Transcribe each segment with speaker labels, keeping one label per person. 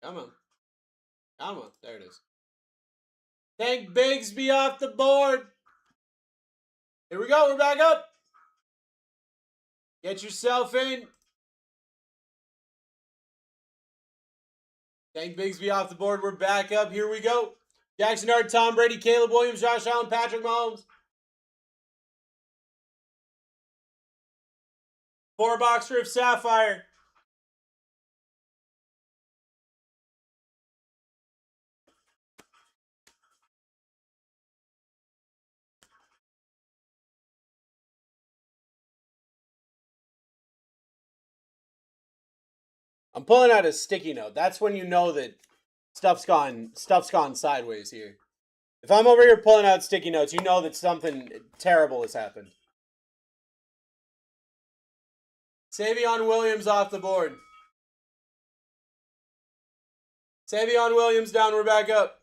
Speaker 1: Come on. Come on. There it is. Thank Bigsby off the board. Here we go. We're back up. Get yourself in. Thank Bigsby off the board. We're back up. Here we go. Jackson Dart, Tom Brady, Caleb Williams, Josh Allen, Patrick Mahomes. 4-boxer of Sapphire. I'm pulling out a sticky note. That's when you know that stuff's gone sideways here. If I'm over here pulling out sticky notes, you know that something terrible has happened. Savion Williams off the board. Savion Williams down. We're back up.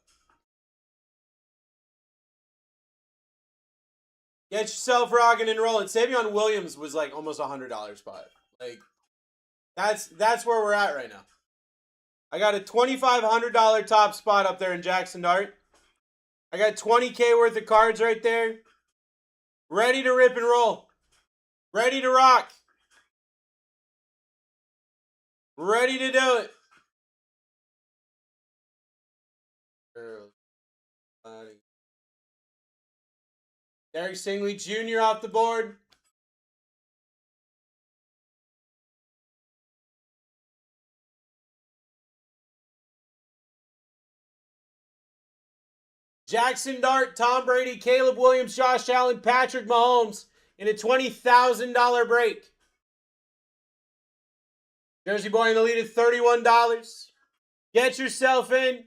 Speaker 1: Get yourself rocking and rolling. Savion Williams was like almost $100 spot. Like that's where we're at right now. I got a $2,500 top spot up there in Jackson Dart. I got 20K worth of cards right there. Ready to rip and roll. Ready to rock. Ready to do it. Derek Stingley Jr. off the board. Jackson Dart, Tom Brady, Caleb Williams, Josh Allen, Patrick Mahomes in a $20,000 break. Jersey Boy in the lead at $31. Get yourself in.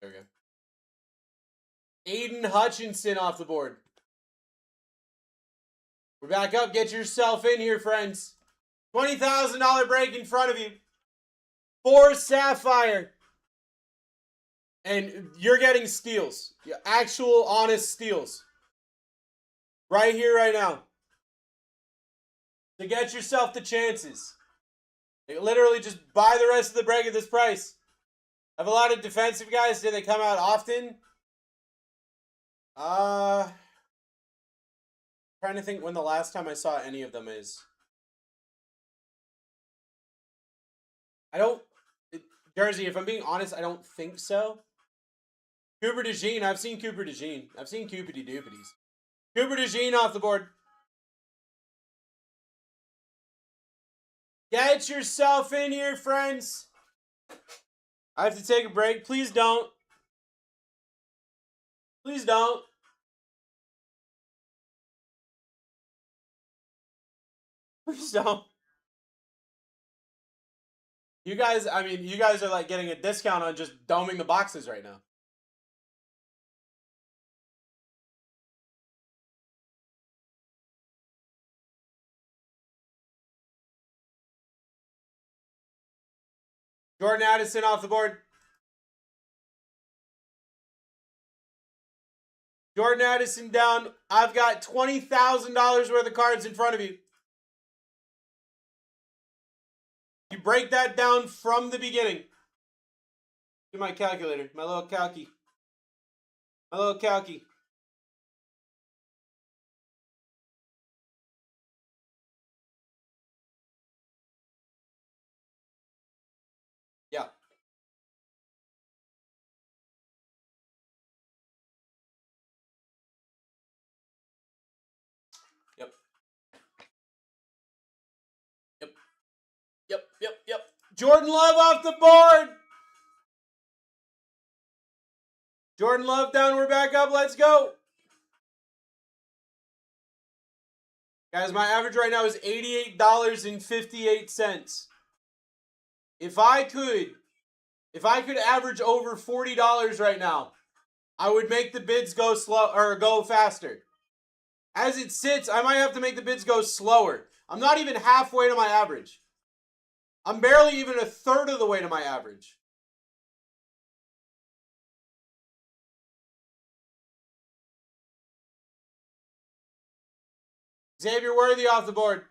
Speaker 1: There we go. Aiden Hutchinson off the board. We're back up. Get yourself in here, friends. $20,000 break in front of you. 4 Sapphire. And you're getting steals. Actual, honest steals. Right here, right now. To get yourself the chances. Literally just buy the rest of the break at this price. I have a lot of defensive guys. Do they come out often? Trying to think when the last time I saw any of them is. Jersey, if I'm being honest, I don't think so. Cooper DeJean. I've seen Cooper DeJean. I've seen Coopity Doopities. Cooper DeJean off the board. Get yourself in here, friends. I have to take a break. Please don't. Please don't. Please don't. You guys, I mean, you guys are like getting a discount on just doming the boxes right now. Jordan Addison off the board. Jordan Addison down. I've got $20,000 worth of cards in front of you. You break that down from the beginning. Get my calculator. My little calky. My little calky. Yeah. Yep. Yep. Yep. Yep. Yep. Jordan Love off the board. Jordan Love down. We're back up. Let's go. Guys, my average right now is $88.58. If I could If I could average over $40 right now, I would make the bids go slow or go faster. As it sits, I might have to make the bids go slower. I'm not even halfway to my average. I'm barely even a third of the way to my average. Xavier Worthy off the board.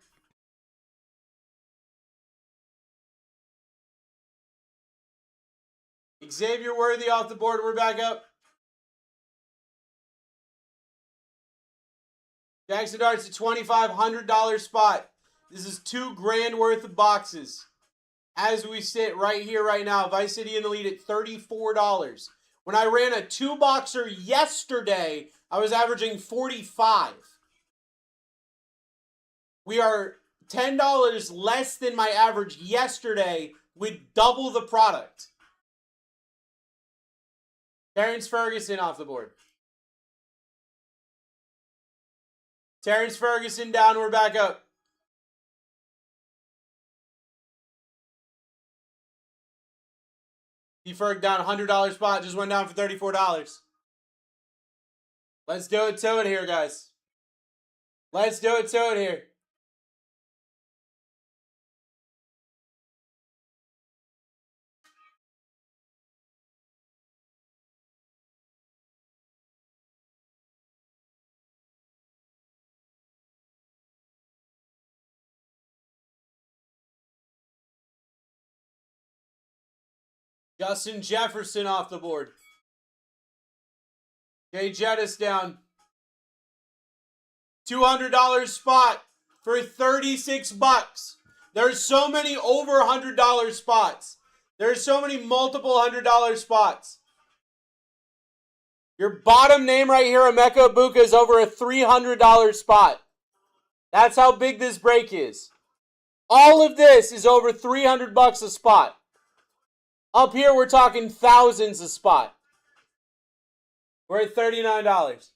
Speaker 1: Xavier Worthy off the board. We're back up. Jackson Dart's a $2,500 spot. This is $2,000 worth of boxes. As we sit right here, right now, Vice City in the lead at $34. When I ran a 2-boxer yesterday, I was averaging $45. We are $10 less than my average yesterday with double the product. Terrence Ferguson off the board. Terrence Ferguson down, we're back up. Ferg down $100 spot, just went down for $34. Let's do it to it here, guys. Let's do it to it here. Justin Jefferson off the board. Jay Jettis down. $200 spot for $36. There's so many over $100 spots. There's so many multiple $100 spots. Your bottom name right here, Emeka Ibuka, is over a $300 spot. That's how big this break is. All of this is over $300 a spot. Up here, we're talking thousands a spot. We're at $39.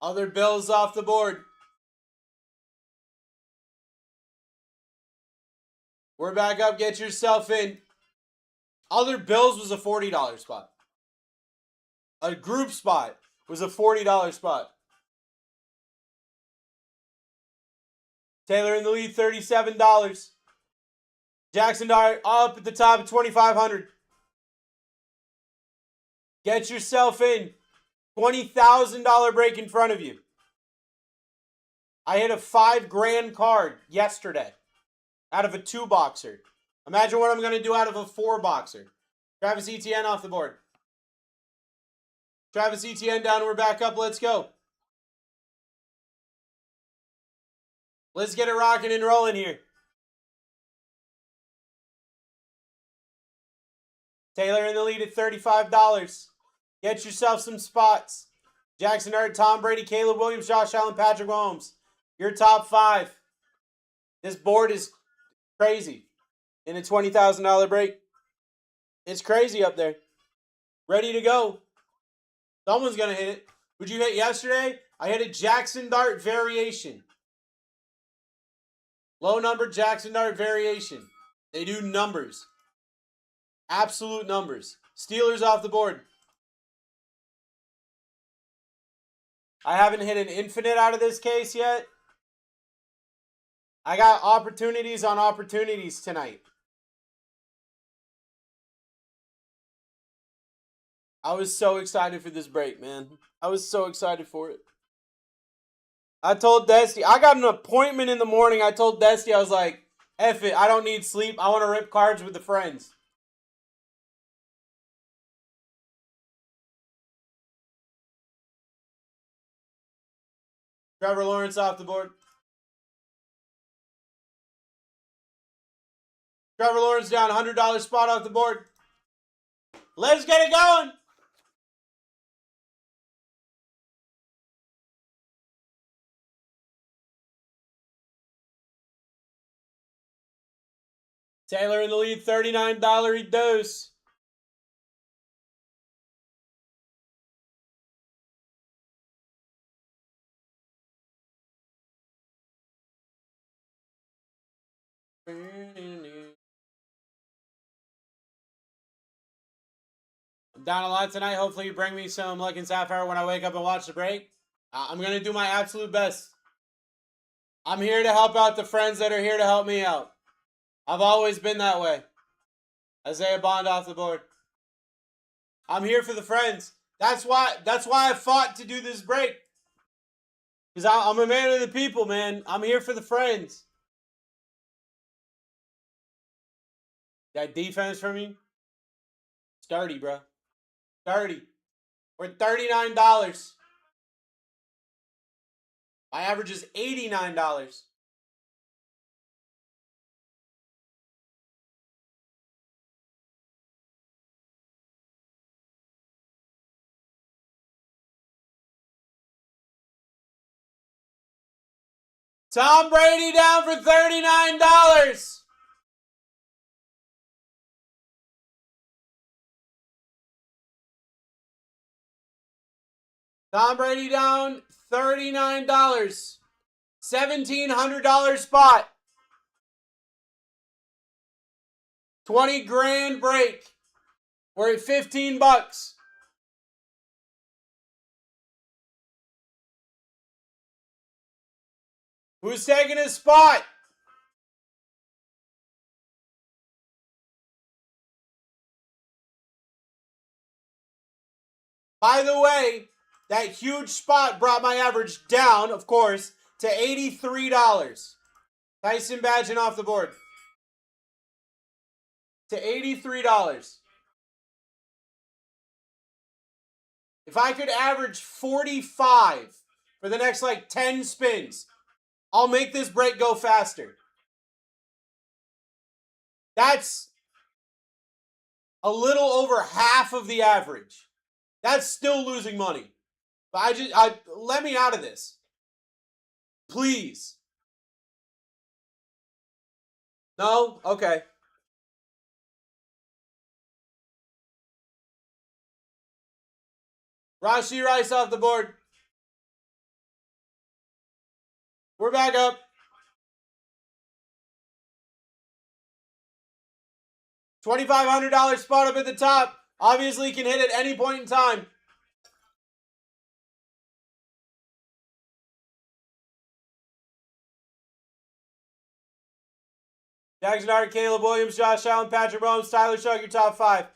Speaker 1: Other bills off the board. We're back up. Get yourself in. Other bills was a $40 spot. A group spot was a $40 spot. Taylor in the lead, $37. Jackson Dart up at the top at $2,500. Get yourself in. $20,000 break in front of you. I hit a $5,000 card yesterday out of a 2-boxer. Imagine what I'm going to do out of a 4-boxer. Travis Etienne off the board. Travis Etienne down, we're back up. Let's go. Let's get it rocking and rolling here. Taylor in the lead at $35. Get yourself some spots. Jackson Dart, Tom Brady, Caleb Williams, Josh Allen, Patrick Mahomes. Your top 5. This board is crazy. In a $20,000 break. It's crazy up there. Ready to go. Someone's going to hit it. Would you hit yesterday? I hit a Jackson Dart variation. Low number Jackson Dart variation. They do numbers. Absolute numbers. Steelers off the board. I haven't hit an infinite out of this case yet. I got opportunities on opportunities tonight. I was so excited for this break, man. I was so excited for it. I told Dusty, I got an appointment in the morning. I told Dusty, I was like, F it, I don't need sleep. I want to rip cards with the friends. Trevor Lawrence off the board. Trevor Lawrence down, $100 spot off the board. Let's get it going. Taylor in the lead, $39 dose. I'm down a lot tonight. Hopefully you bring me some Luck and Sapphire when I wake up and watch the break. I'm going to do my absolute best. I'm here to help out the friends that are here to help me out. I've always been that way. Isaiah Bond off the board. I'm here for the friends. That's why I fought to do this break. Because I'm a man of the people, man. I'm here for the friends. That defense from you? Sturdy, bro. Sturdy. We're $39. My average is $89. Tom Brady down for $39. Tom Brady down $39. $1,700 spot. 20 grand break. We're at 15 bucks. Who's taking his spot? By the way, that huge spot brought my average down, of course, to $83. Tyson Badgett off the board. To $83. If I could average 45 for the next, 10 spins, I'll make this break go faster. That's a little over half of the average. That's still losing money. But let me out of this. Please. No? Okay. Rashi Rice off the board. We're back up. $2,500 spot up at the top. Obviously can hit at any point in time. Jackson Hart, Caleb Williams, Josh Allen, Patrick Mahomes, Tyler Shough, your top 5.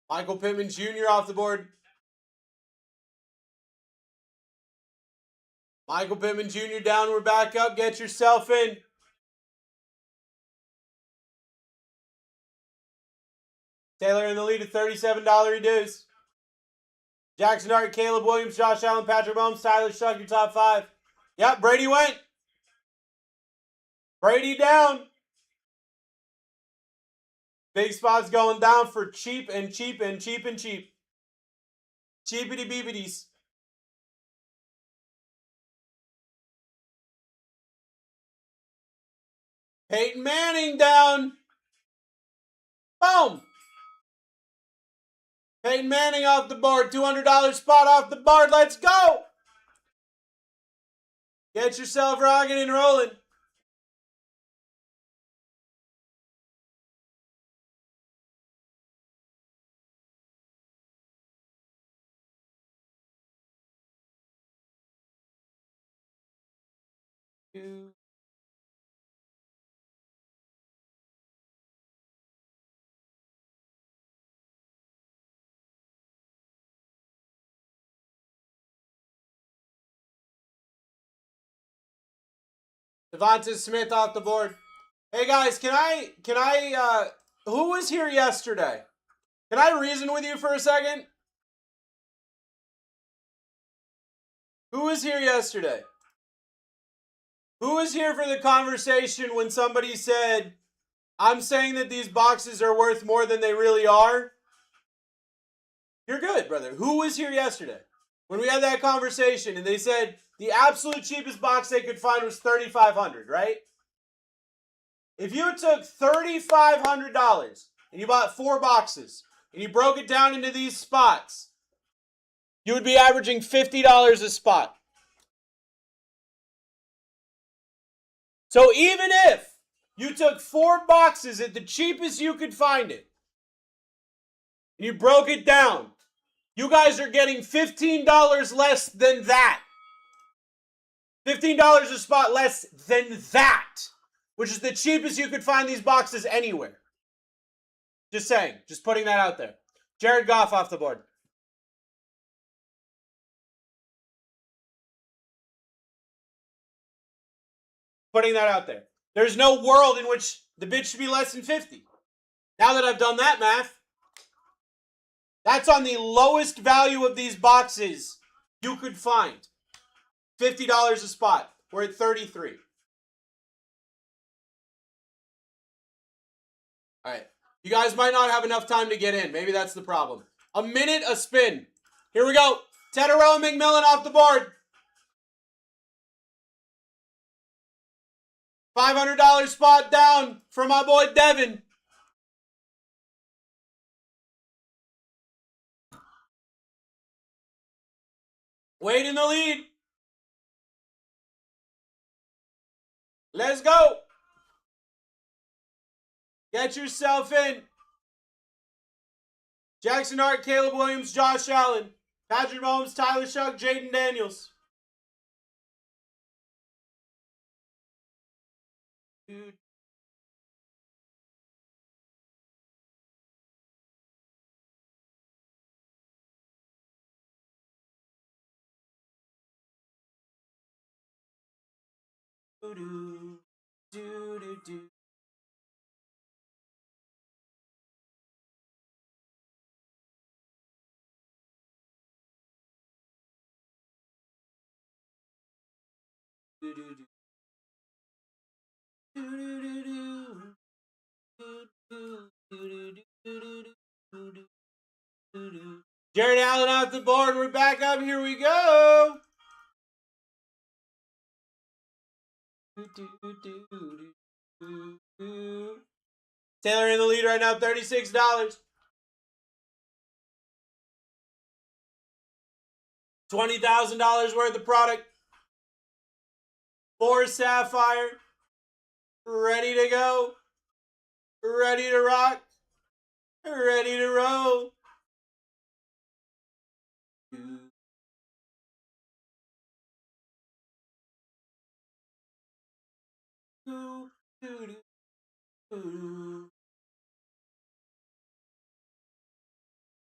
Speaker 1: Michael Pittman Jr. off the board. Michael Pittman Jr. down. We're back up. Get yourself in. Taylor in the lead at $37 reduce. Jackson Hart, Caleb Williams, Josh Allen, Patrick Mahomes, Tyler Shough, your top 5. Yep, Brady went. Brady down. Big spots going down for cheap and cheap and cheap and cheap. Cheapity beebities. Peyton Manning down. Boom. Peyton Manning off the board. $200 spot off the board. Let's go. Get yourself rocking and rolling. Devonta Smith off the board. Hey guys, who was here yesterday? Can I reason with you for a second? Who was here yesterday? Who was here for the conversation when somebody said, I'm saying that these boxes are worth more than they really are? You're good, brother. Who was here yesterday when we had that conversation and they said the absolute cheapest box they could find was $3,500, right? If you took $3,500 and you bought 4 boxes and you broke it down into these spots, you would be averaging $50 a spot. So even if you took 4 boxes at the cheapest you could find it, and you broke it down, you guys are getting $15 less than that. $15 a spot less than that, which is the cheapest you could find these boxes anywhere. Just saying. Just putting that out there. Jared Goff off the board. Putting that out there. There's no world in which the bid should be less than 50. Now that I've done that math, that's on the lowest value of these boxes you could find. $50 a spot. We're at 33. All right. You guys might not have enough time to get in. Maybe that's the problem. A minute, a spin. Here we go. Tetterell McMillan off the board. $500 spot down for my boy Devin. Wade in the lead. Let's go. Get yourself in. Jackson Hart, Caleb Williams, Josh Allen, Patrick Mahomes, Tyler Shuck, Jaden Daniels. Dude. Do do do do. Jared Allen off the board. We're back up. Here we go. Taylor in the lead right now, $36. $20,000 worth of product. 4 Sapphire. Ready to go. Ready to rock. Ready to roll.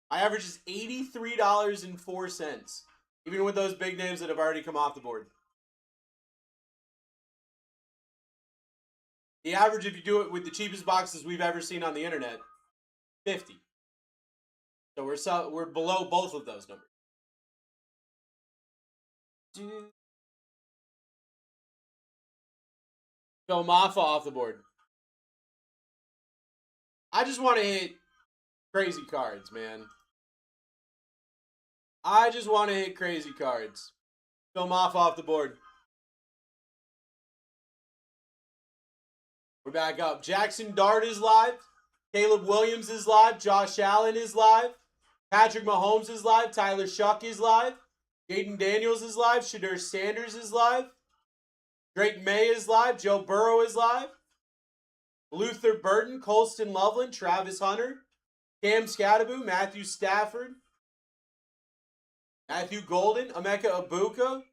Speaker 1: My average is $83.04, even with those big names that have already come off the board. The average, if you do it with the cheapest boxes we've ever seen on the internet, 50. So we're below both of those numbers. Go Maffa off the board. I just want to hit crazy cards, man. I just want to hit crazy cards. Go Maffa off the board. We're back up. Jackson Dart is live. Caleb Williams is live. Josh Allen is live. Patrick Mahomes is live. Tyler Shuck is live. Jaden Daniels is live. Shadur Sanders is live. Drake May is live. Joe Burrow is live. Luther Burton, Colston Loveland, Travis Hunter, Cam Scattaboo, Matthew Stafford, Matthew Golden, Emeka Ibuka,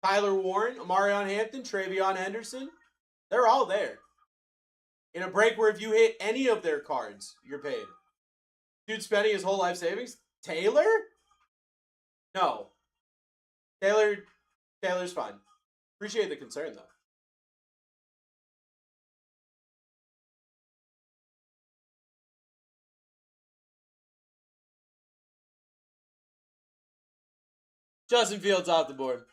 Speaker 1: Tyler Warren, Amarion Hampton, Travion Henderson. They're all there. In a break where if you hit any of their cards, you're paid. Dude spending his whole life savings? Taylor? No. Taylor's fine. Appreciate the concern, though. Justin Fields off the board.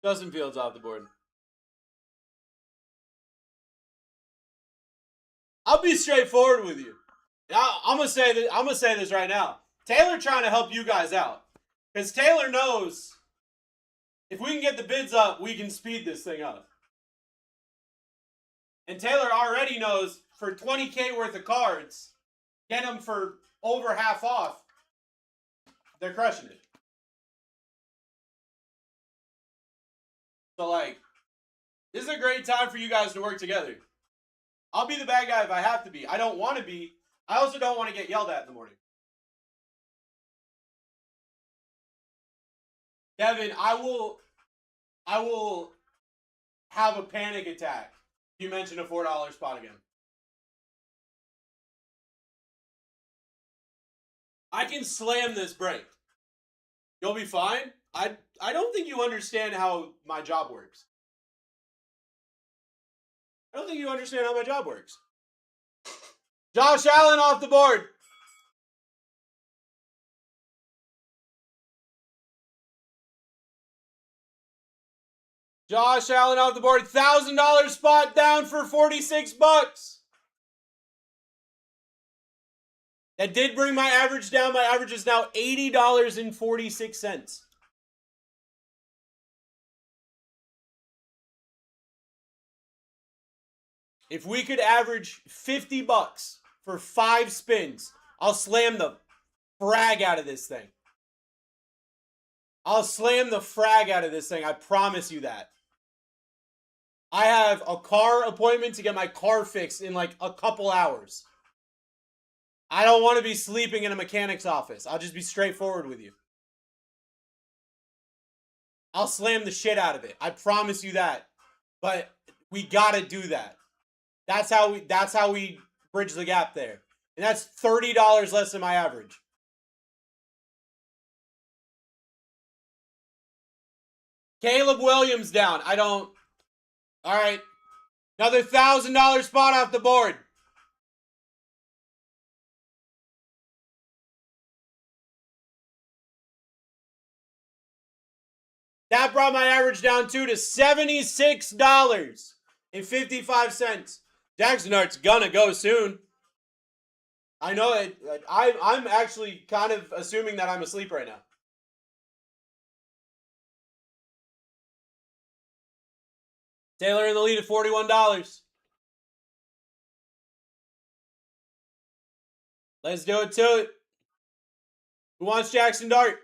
Speaker 1: Justin Fields off the board. I'll be straightforward with you. I'm gonna say this right now. Taylor trying to help you guys out, because Taylor knows If we can get the bids up, we can speed this thing up. And Taylor already knows for 20K worth of cards, get them for over half off. They're crushing it. So, like, this is a great time for you guys to work together. I'll be the bad guy if I have to be. I don't want to be. I also don't want to get yelled at in the morning. Devin, I will have a panic attack. You mentioned a $4 spot again. I can slam this break. You'll be fine. I don't think you understand how my job works. I don't think you understand how my job works. Josh Allen off the board. Josh Allen off the board. $1,000 spot down for 46 bucks. That did bring my average down. My average is now $80.46. If we could average 50 bucks for 5 spins, I'll slam the frag out of this thing. I'll slam the frag out of this thing. I promise you that. I have a car appointment to get my car fixed in like a couple hours. I don't want to be sleeping in a mechanic's office. I'll just be straightforward with you. I'll slam the shit out of it. I promise you that. But we gotta do that. That's how we bridge the gap there. And that's $30 less than my average. Caleb Williams down. All right. Another $1,000 spot off the board. That brought my average down to $76.55. Jackson Art's gonna go soon. I know it. I'm actually kind of assuming that I'm asleep right now. Taylor in the lead at $41. Let's do it to it. Who wants Jackson Dart?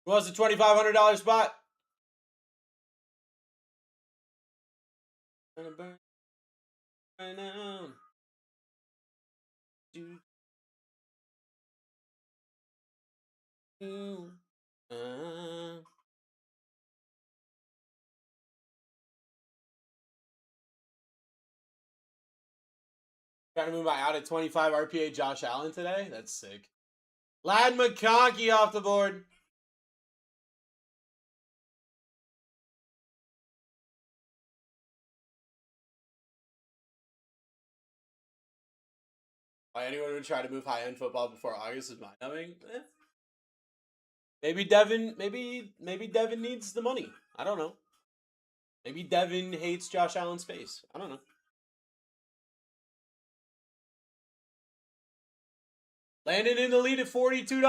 Speaker 1: Who wants a $2,500 spot? Gonna burn right now. Trying to move my out at 25 RPA Josh Allen today. That's sick. Lad McConkey off the board. Why anyone would try to move high-end football before August is mind-numbing? Maybe Devin needs the money. I don't know. Maybe Devin hates Josh Allen's face. I don't know. Landon in the lead at $42.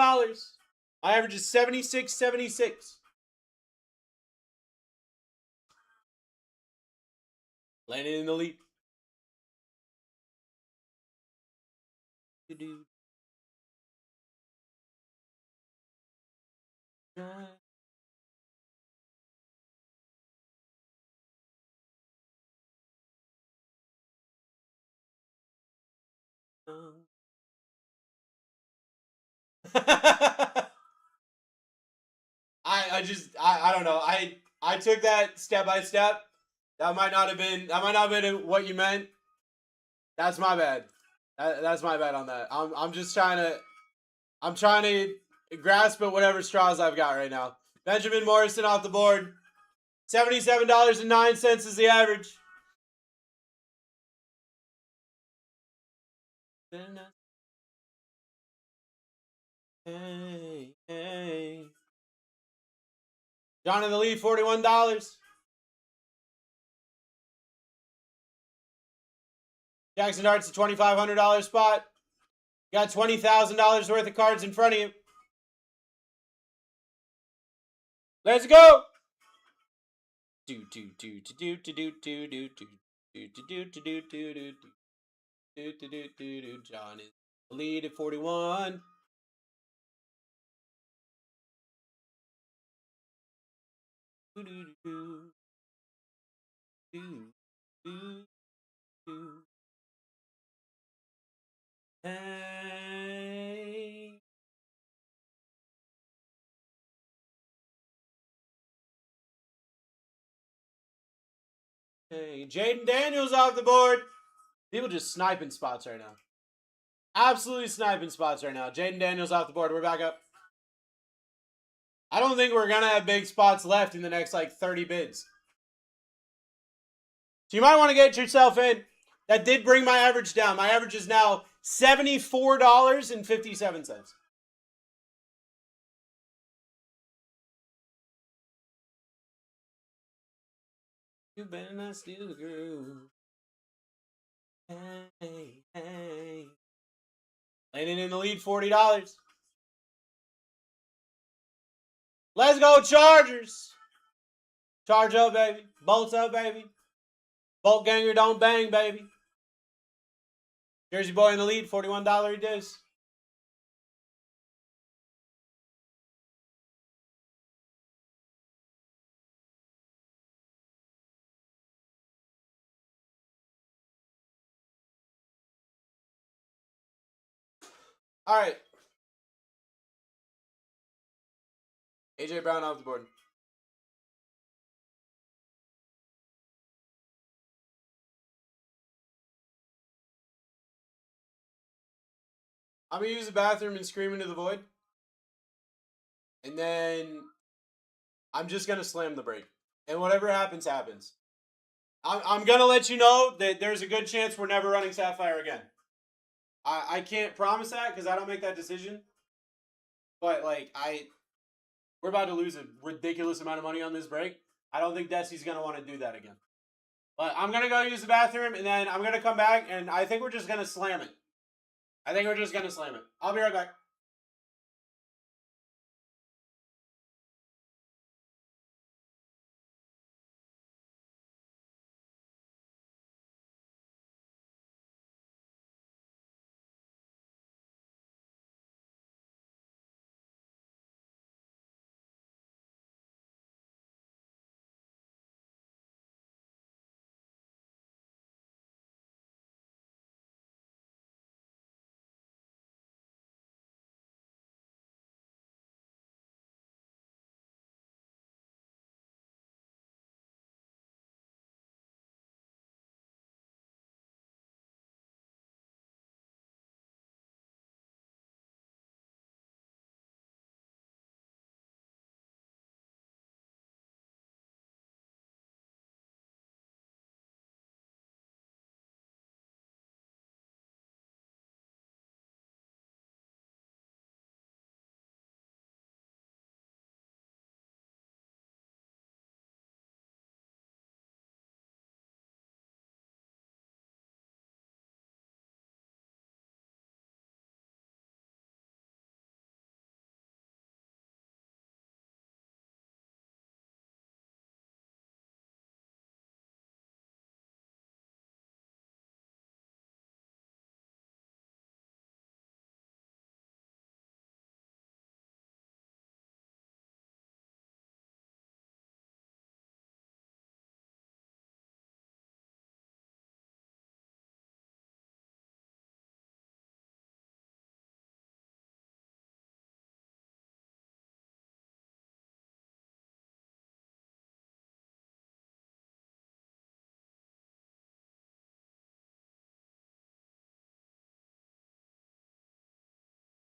Speaker 1: My average is $76.76. Landon in the lead. I don't know. I took that step by step. That might not have been what you meant. That's my bad. That's my bad on that. I'm trying to grasp at whatever straws I've got right now. Benjamin Morrison off the board. $77.09 is the average. Hey. John in the lead, $41. Jackson Dart's a $2,500 spot. You got $20,000 worth of cards in front of you. Let's go. John is the lead at 41. Hey. Hey, Jaden Daniels off the board. People just sniping spots right now. Absolutely sniping spots right now. Jaden Daniels off the board. We're back up. I don't think we're going to have big spots left in the next, 30 bids. So you might want to get yourself in. That did bring my average down. My average is now $74.57. You better not steal the groove. Hey, hey. Landing in the lead, $40. Let's go, Chargers. Charge up, baby. Bolts up, baby. Bolt ganger don't bang, baby. Jersey boy in the lead, $41 he does. All right. AJ Brown off the board. I'm going to use the bathroom and scream into the void. And then I'm just going to slam the break. And whatever happens, happens. I'm going to let you know that there's a good chance we're never running Sapphire again. I can't promise that because I don't make that decision. But, we're about to lose a ridiculous amount of money on this break. I don't think Desi's going to want to do that again. But I'm going to go use the bathroom, and then I'm going to come back, and I think we're just going to slam it. I'll be right back.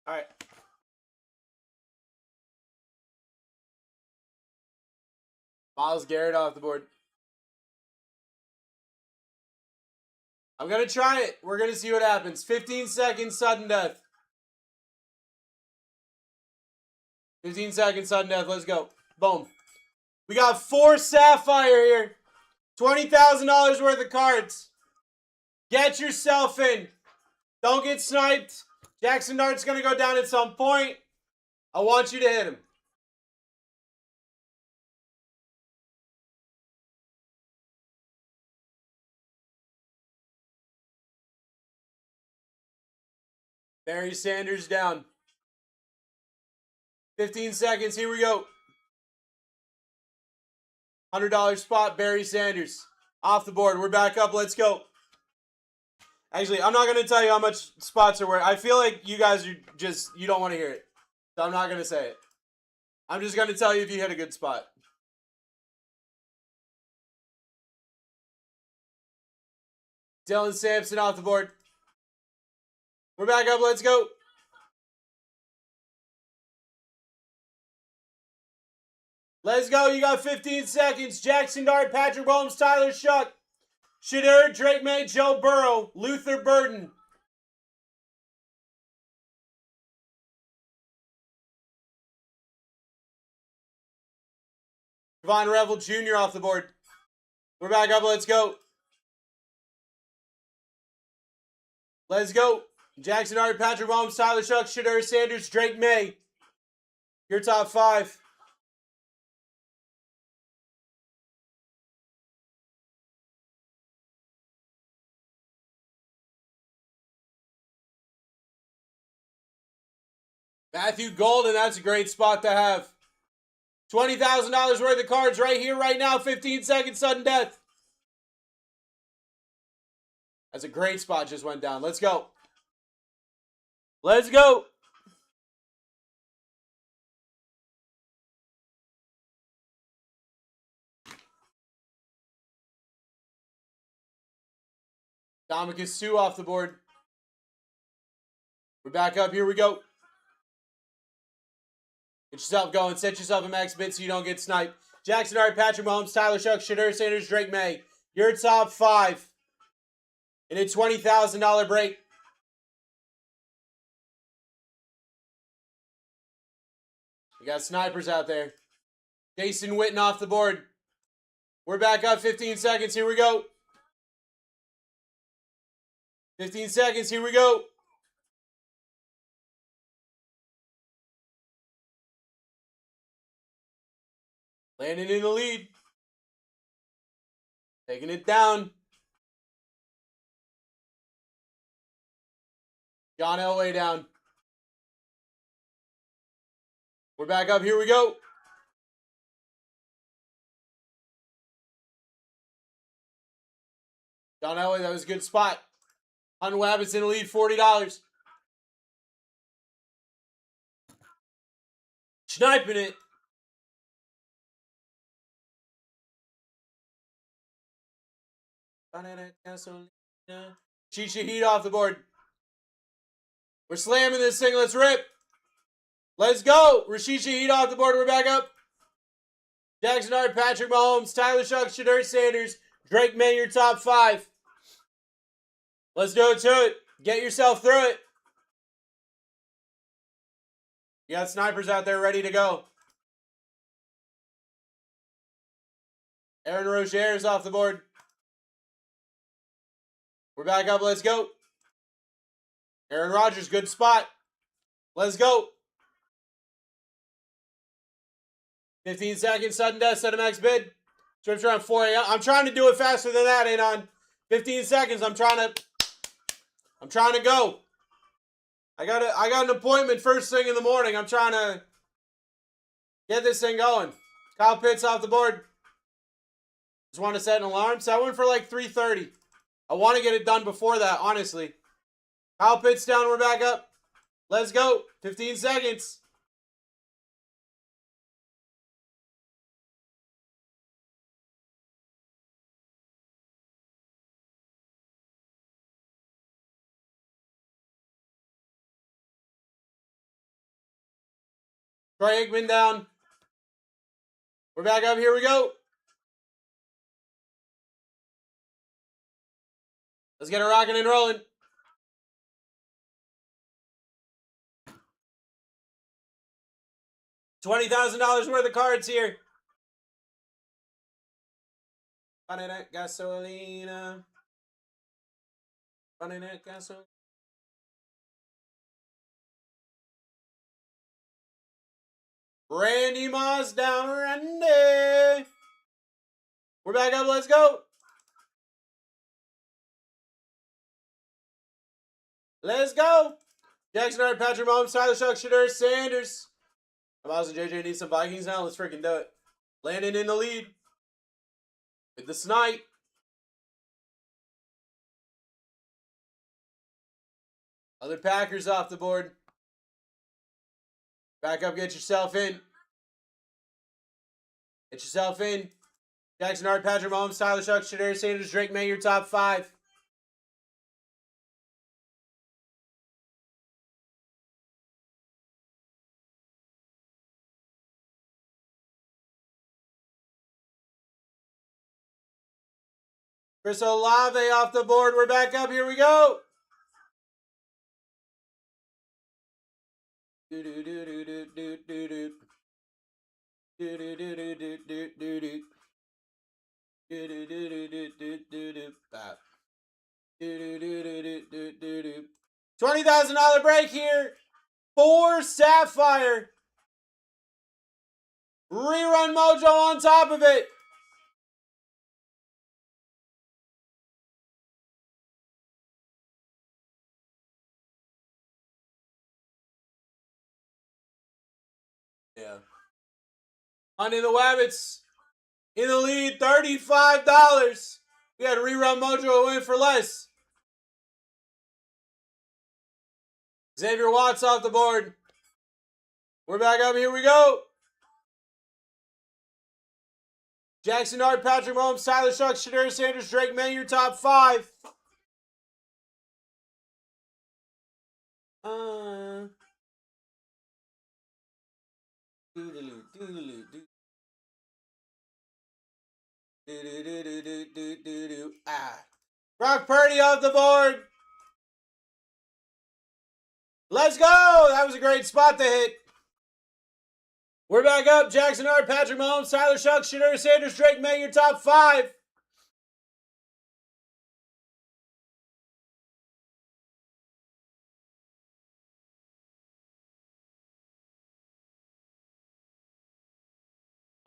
Speaker 1: All right. Myles Garrett off the board. I'm going to try it. We're going to see what happens. 15 seconds, sudden death. 15 seconds, sudden death. Let's go. Boom. We got 4 Sapphire here. $20,000 worth of cards. Get yourself in. Don't get sniped. Jackson Dart's going to go down at some point. I want you to hit him. Barry Sanders down. 15 seconds. Here we go. $100 spot, Barry Sanders. Off the board. We're back up. Let's go. Actually, I'm not going to tell you how much spots are worth. I feel like you guys are just, you don't want to hear it. So I'm not going to say it. I'm just going to tell you if you hit a good spot. Dylan Sampson off the board. We're back up. Let's go. Let's go. You got 15 seconds. Jackson Dart, Patrick Mahomes, Tyler Shuck, Shadur, Drake May, Joe Burrow, Luther Burden. Von Revel Jr. off the board. We're back up. Let's go. Let's go. Jackson Dart, Patrick Mahomes, Tyler Shuck, Shadur Sanders, Drake May. Your top 5. Matthew Golden, that's a great spot to have. $20,000 worth of cards right here, right now. 15 seconds, sudden death. That's a great spot, just went down. Let's go. Let's go. Dominic Sue off the board. We're back up. Here we go. Get yourself going. Set yourself a max bid so you don't get sniped. Jackson Dart, Patrick Mahomes, Tyler Shuck, Shadur Sanders, Drake May. Your top 5 in a $20,000 break. We got snipers out there. Jason Witten off the board. We're back up. 15 seconds. Here we go. 15 seconds. Here we go. Landon in the lead. Taking it down. John Elway down. We're back up. Here we go. John Elway, that was a good spot. Hunter Wabbit's in the lead, $40. Sniping it. Chicha Heat off the board. We're slamming this thing. Let's rip. Let's go. Rashisha Heat off the board. We're back up. Jackson Dart, Patrick Mahomes, Tyler Shuck, Shadur Sanders, Drake May, your top 5. Let's do it to it. Get yourself through it. You got snipers out there ready to go. Aaron Rozier is off the board. We're back up. Let's go. Aaron Rodgers, good spot. Let's go. 15 seconds, sudden death, set a max bid. Scripture on 4 a.m. I'm trying to do it faster than that, ain't on. 15 seconds. I'm trying to go. I got an appointment first thing in the morning. I'm trying to get this thing going. Kyle Pitts off the board. Just want to set an alarm. Set one for like 3:30. I want to get it done before that, honestly. Kyle Pitts down. We're back up. Let's go. 15 seconds. Troy Aikman down. We're back up. Here we go. Let's get it rocking and rolling. $20,000 worth of cards here. Running that gasolina. Running that gasolina. Randy Moss down, Randy. We're back up. Let's go. Let's go. Jackson Hart, Patrick Mahomes, Tyler Shuck, Shadur Sanders. Miles and JJ need some Vikings now. Let's freaking do it. Landon in the lead with the snipe. Other Packers off the board. Back up, get yourself in. Get yourself in. Jackson Hart, Patrick Mahomes, Tyler Shuck, Shadur Sanders, Drake May, your top 5. Chris Olave off the board. We're back up. Here we go. $20,000 break here for Sapphire. Rerun Mojo on top of it. Yeah. Honey the Wabbits in the lead, $35. We had Rerun Mojo win for less. Xavier Watts off the board. We're back up. Here we go. Jackson Hart, Patrick Mahomes, Tyler Shuck, Shadur Sanders, Drake May, your top 5. Brock Purdy off the board. Let's go. That was a great spot to hit. We're back up. Jackson Hart, Patrick Mahomes, Tyler Shuck, Shadur Sanders, Drake May, your top 5.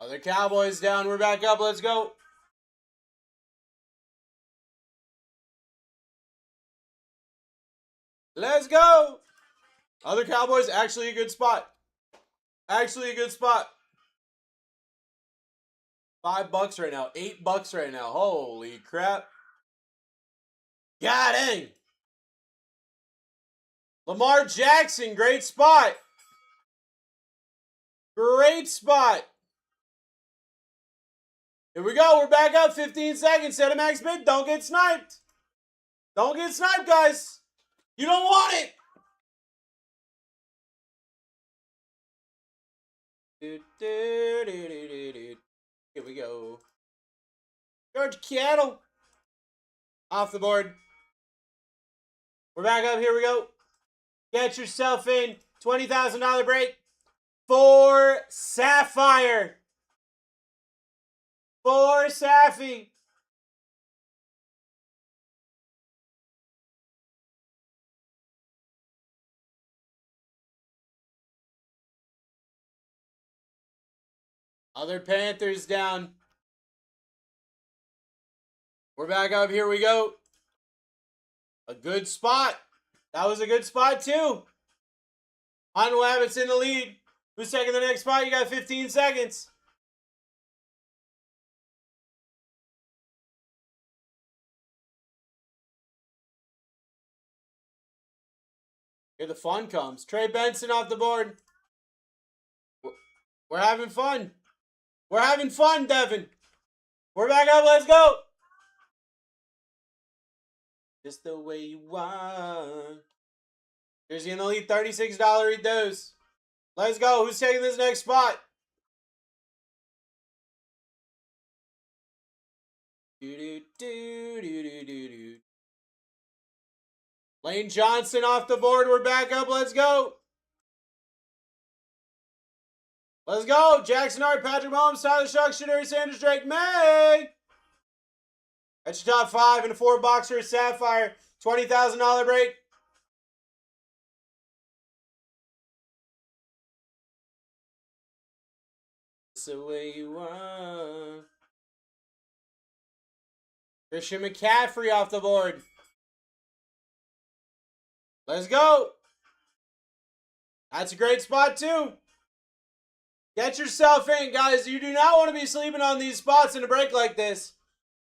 Speaker 1: Other Cowboys down. We're back up. Let's go. Let's go. Other Cowboys, actually a good spot. Actually a good spot. $5 right now. $8 right now. Holy crap. God dang. Lamar Jackson, great spot. Great spot. Here we go. We're back up. 15 seconds. Set a max bid. Don't get sniped. Don't get sniped, guys. You don't want it. Here we go. George Kittle off the board. We're back up. Here we go. Get yourself in. $20,000 break for Sapphire. For Saffy. Other Panthers down. We're back up. Here we go. A good spot. That was a good spot, too. On Wabbits in the lead. Who's taking the next spot? You got 15 seconds. Here the fun comes. Trey Benson off the board. We're having fun. We're having fun, Devin. We're back up. Let's go. Just the way you want. Jersey in the lead. $36 eat those. Let's go. Who's taking this next spot? Lane Johnson off the board. We're back up. Let's go. Let's go. Jackson Hart, Patrick Mahomes, Tyler Shuck, Shadur Sanders, Drake May. That's your top 5 in a 4-boxer Sapphire. $20,000 break. It's the way you want. Christian McCaffrey off the board. Let's go. That's a great spot too. Get yourself in, guys. You do not want to be sleeping on these spots in a break like this.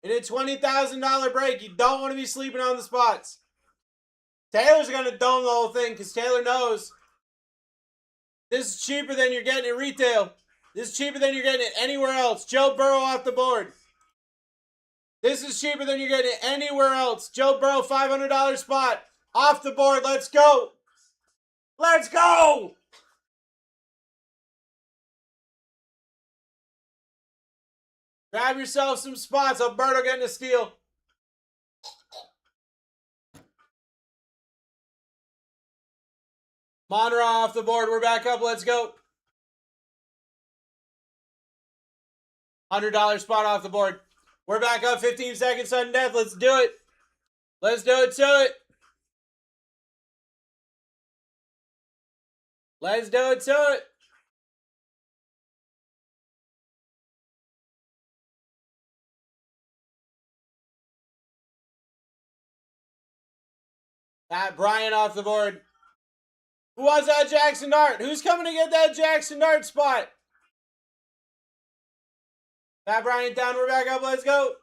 Speaker 1: In a $20,000 break, you don't want to be sleeping on the spots. Taylor's going to dome the whole thing because Taylor knows this is cheaper than you're getting at retail. This is cheaper than you're getting it anywhere else. Joe Burrow off the board. This is cheaper than you're getting it anywhere else. Joe Burrow, $500 spot. Off the board. Let's go. Let's go. Grab yourself some spots. Alberto getting a steal. Monroe off the board. We're back up. Let's go. $100 spot off the board. We're back up. 15 seconds, sudden death. Let's do it. Let's do it to it. Let's do it to it. Pat Bryant off the board. Who wants that Jackson Dart? Who's coming to get that Jackson Dart spot? Pat Bryant down. We're back up. Let's go.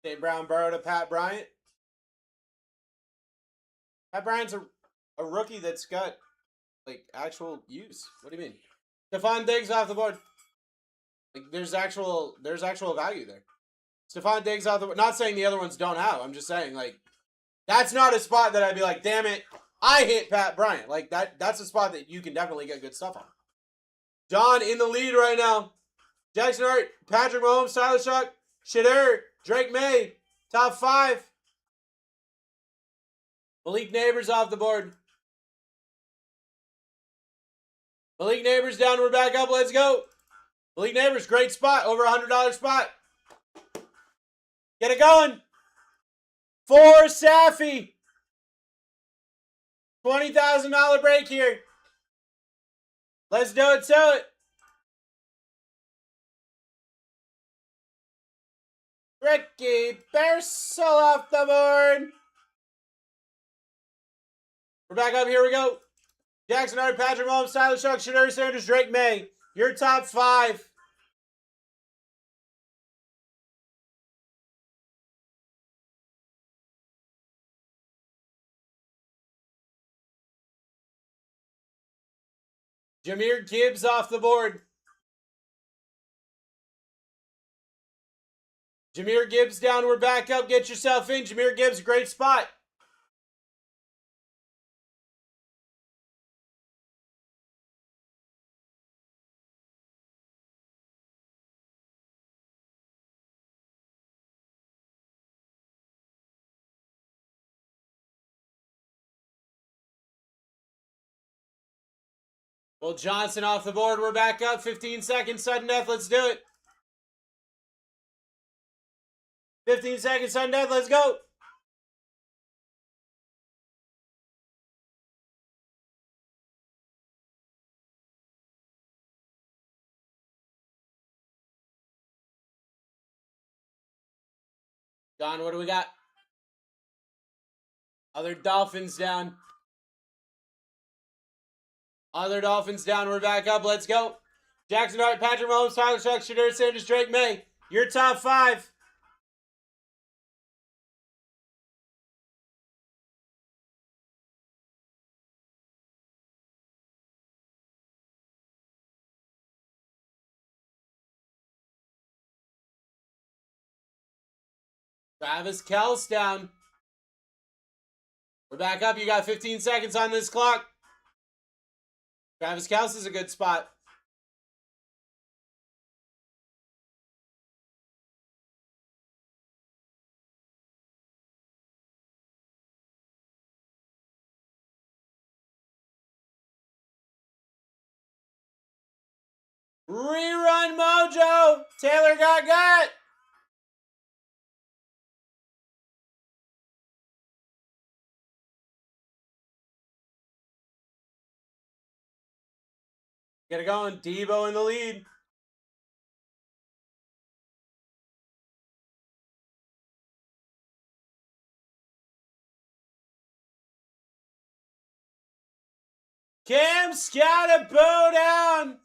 Speaker 1: St. Brown Burrow to Pat Bryant. Pat Bryant's a rookie that's got like actual use. What do you mean? Stephon Diggs off the board. Like there's actual value there. Stephon Diggs off the board. Not saying the other ones don't have. I'm just saying like that's not a spot that I'd be like, damn it, I hit Pat Bryant. Like that's a spot that you can definitely get good stuff on. John in the lead right now. Jackson Hart, Patrick Mahomes, Tyler Shuck, Shadur, Drake May, top 5. Malik Neighbors off the board. Malik Neighbors down. We're back up. Let's go. Malik Neighbors, great spot. Over $100 spot. Get it going. For Safi. $20,000 break here. Let's do it to it. Ricky Bearsall off the board. We're back up. Here we go. Jackson Hart, Patrick Mahomes, Tyler Shuck, Shadur Sanders, Drake May. Your top 5. Jahmyr Gibbs off the board. Jahmyr Gibbs down. We're back up. Get yourself in. Jahmyr Gibbs, great spot. Will Johnson off the board. We're back up. 15 seconds. Sudden death. Let's do it. 15 seconds. Sudden death. Let's go. Don, what do we got? Other Dolphins down. Other Dolphins down. We're back up. Let's go. Jackson Hart, Patrick Mahomes, Tyler Shuck, Shadur Sanders, Drake May. Your top 5. Travis Kelce down. We're back up. You got 15 seconds on this clock. Travis Kelce is a good spot. Rerun mojo. Taylor got. Get it going. Debo in the lead. Cam Scatterbo down.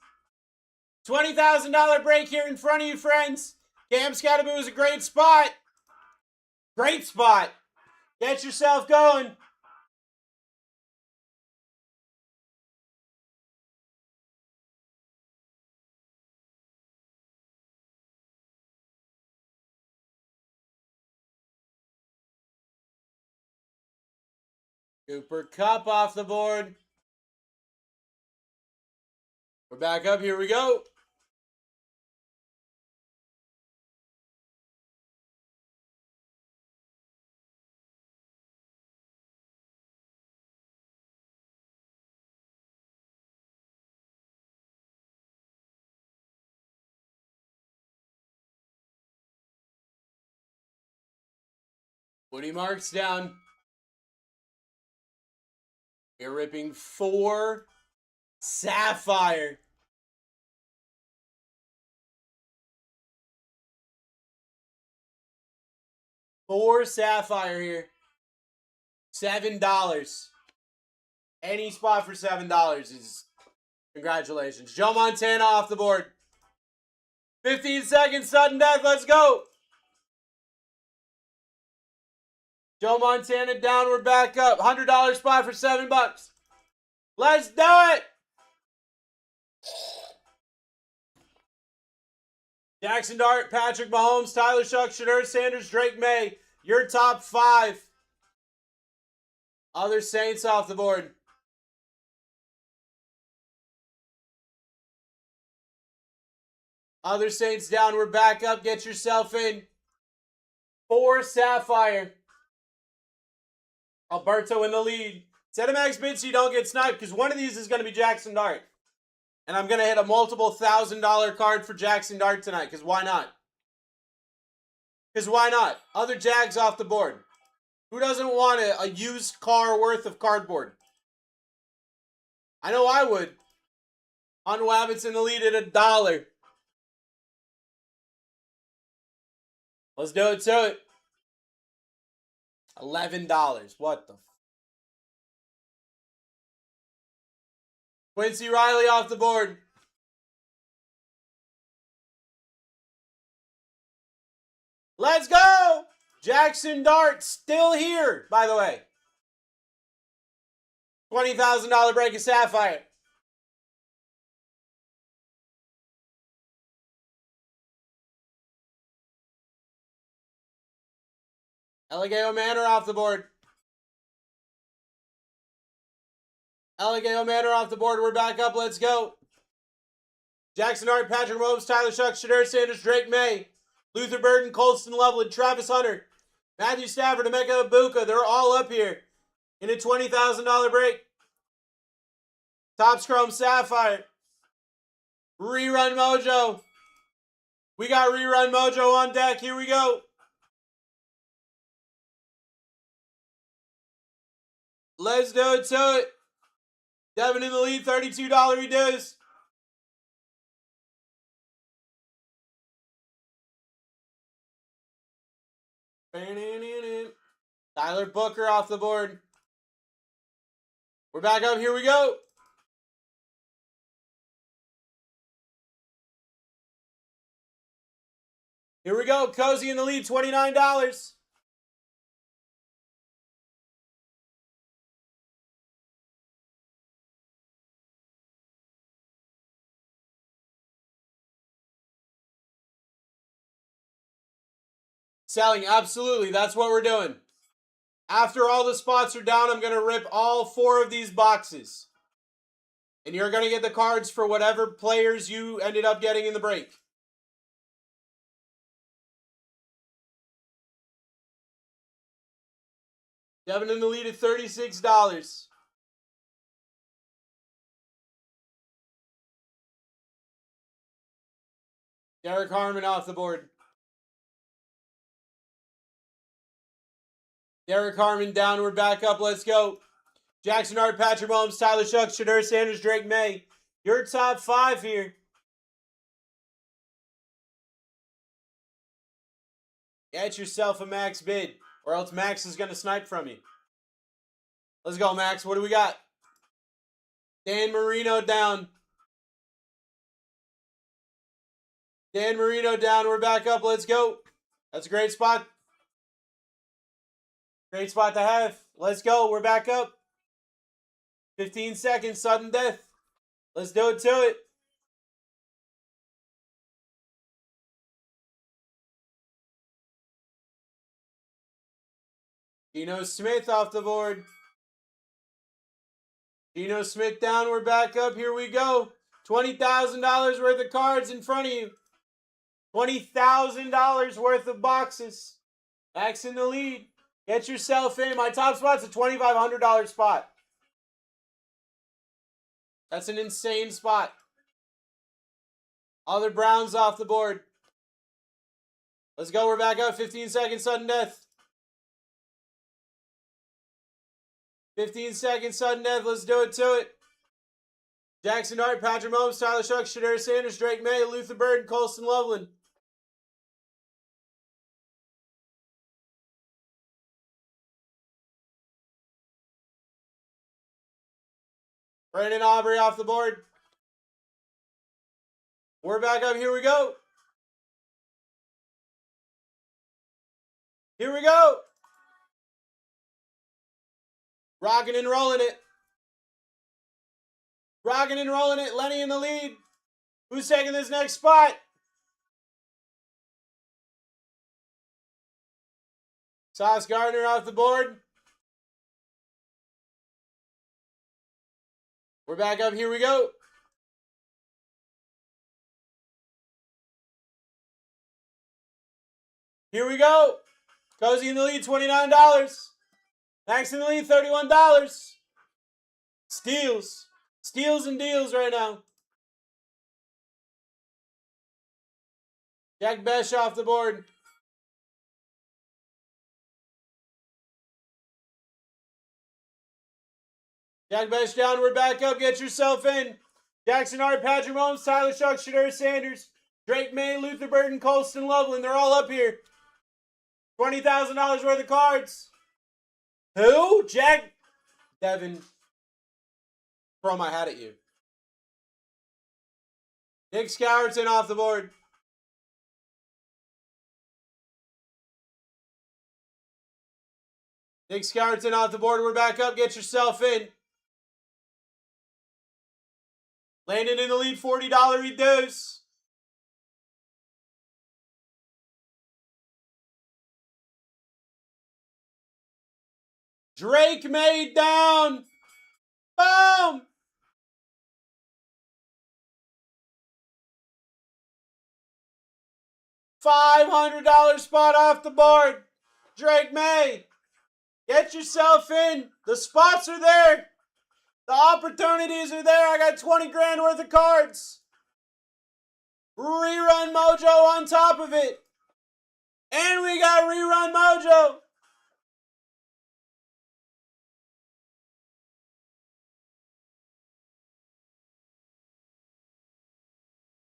Speaker 1: $20,000 break here in front of you, friends. Cam Scatterbo is a great spot. Great spot. Get yourself going. Cooper Kupp off the board. We're back up. Here we go. Woody marks down. We're ripping 4 Sapphire. 4 Sapphire here. $7. Any spot for $7 is congratulations. Joe Montana off the board. 15 seconds, sudden death. Let's go. Joe Montana downward back up. $100 spot for $7. Let's do it. Jackson Dart, Patrick Mahomes, Tyler Shuck, Shedeur Sanders, Drake May. Your top 5. Other Saints off the board. Other Saints downward back up. Get yourself in. 4 Sapphire. Alberto in the lead. Set a max bid so you don't get sniped, because one of these is going to be Jackson Dart. And I'm going to hit a multiple $1,000 card for Jackson Dart tonight, because why not? Because why not? Other Jags off the board. Who doesn't want a used car worth of cardboard? I know I would. Unwabbits in the lead at $1. Let's do it to it. $11. What the? Quincy Riley off the board. Let's go! Jackson Dart still here, by the way. $20,000 break of Sapphire. Eligeo Manor off the board. Eligeo Manor off the board. We're back up. Let's go. Jackson Dart, Patrick Mahomes, Tyler Shuck, Shedeur Sanders, Drake May, Luther Burden, Colston Loveland, Travis Hunter, Matthew Stafford, Emeka Ibuka. They're all up here in a $20,000 break. Topps Chrome Sapphire. Rerun Mojo. We got Rerun Mojo on deck. Here we go. Let's do it to it. Devin in the lead, $32 reduce. Tyler Booker off the board. We're back up. Here we go. Here we go. Cozy in the lead, $29. Selling, absolutely. That's what we're doing. After all the spots are down, I'm going to rip all 4 of these boxes. And you're going to get the cards for whatever players you ended up getting in the break. Devin in the lead at $36. Derek Harmon off the board. Derek Harmon downward back up. Let's go. Jackson Dart, Patrick Mahomes, Tyler Shuck, Shedeur Sanders, Drake May. Your top 5 here. Get yourself a max bid, or else Max is going to snipe from you. Let's go, Max. What do we got? Dan Marino down. Dan Marino down. We're back up. Let's go. That's a great spot. Great spot to have. Let's go. We're back up. 15 seconds. Sudden death. Let's do it to it. Geno Smith off the board. Geno Smith down. We're back up. Here we go. $20,000 worth of cards in front of you. $20,000 worth of boxes. Max in the lead. Get yourself in. My top spot's a $2,500 spot. That's an insane spot. Other Browns off the board. Let's go. We're back up. 15 seconds. Sudden death. 15 seconds. Sudden death. Let's do it to it. Jackson Dart, Patrick Mahomes, Tyler Shuck, Shedeur Sanders, Drake May, Luther Bird, and Colston Loveland. Brandon Aubrey off the board. We're back up. Here we go. Here we go. Rocking and rolling it. Rocking and rolling it. Lenny in the lead. Who's taking this next spot? Sauce Gardner off the board. We're back up. Here we go. Here we go. Cozy in the lead, $29. Max in the lead, $31. Steals. Steals and deals right now. Jack Besh off the board. Jack Besh down. We're back up. Get yourself in. Jackson Hart, Patrick Mahomes, Tyler Shuck, Shedeur Sanders, Drake May, Luther Bird, and Colston Loveland. They're all up here. $20,000 worth of cards. Who? Jack Devin. Throw my hat at you. Nick Scourton off the board. Nick Scourton off the board. We're back up. Get yourself in. Landon in the lead, $40 reduce. Drake May down. Boom. $500 spot off the board. Drake May. Get yourself in. The spots are there. The opportunities are there. I got 20 grand worth of cards. Rerun Mojo on top of it. And we got Rerun Mojo.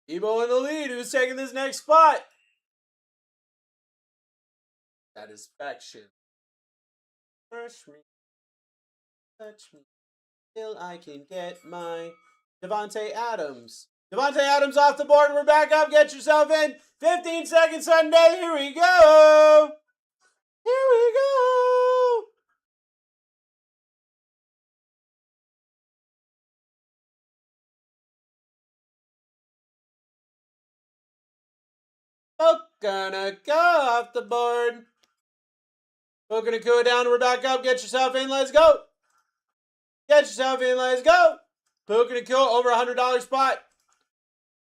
Speaker 1: Ebo in the lead. Who's taking this next spot? Satisfaction. Touch me. Touch me. Till I can get my Devontae Adams. Devontae Adams off the board. We're back up. Get yourself in. 15 seconds Sunday. Here we go. Here we go. Gonna go off the board. Gonna go down. We're back up. Get yourself in. Let's go. Get yourself in. Let's go. Gonna kill over $100 spot.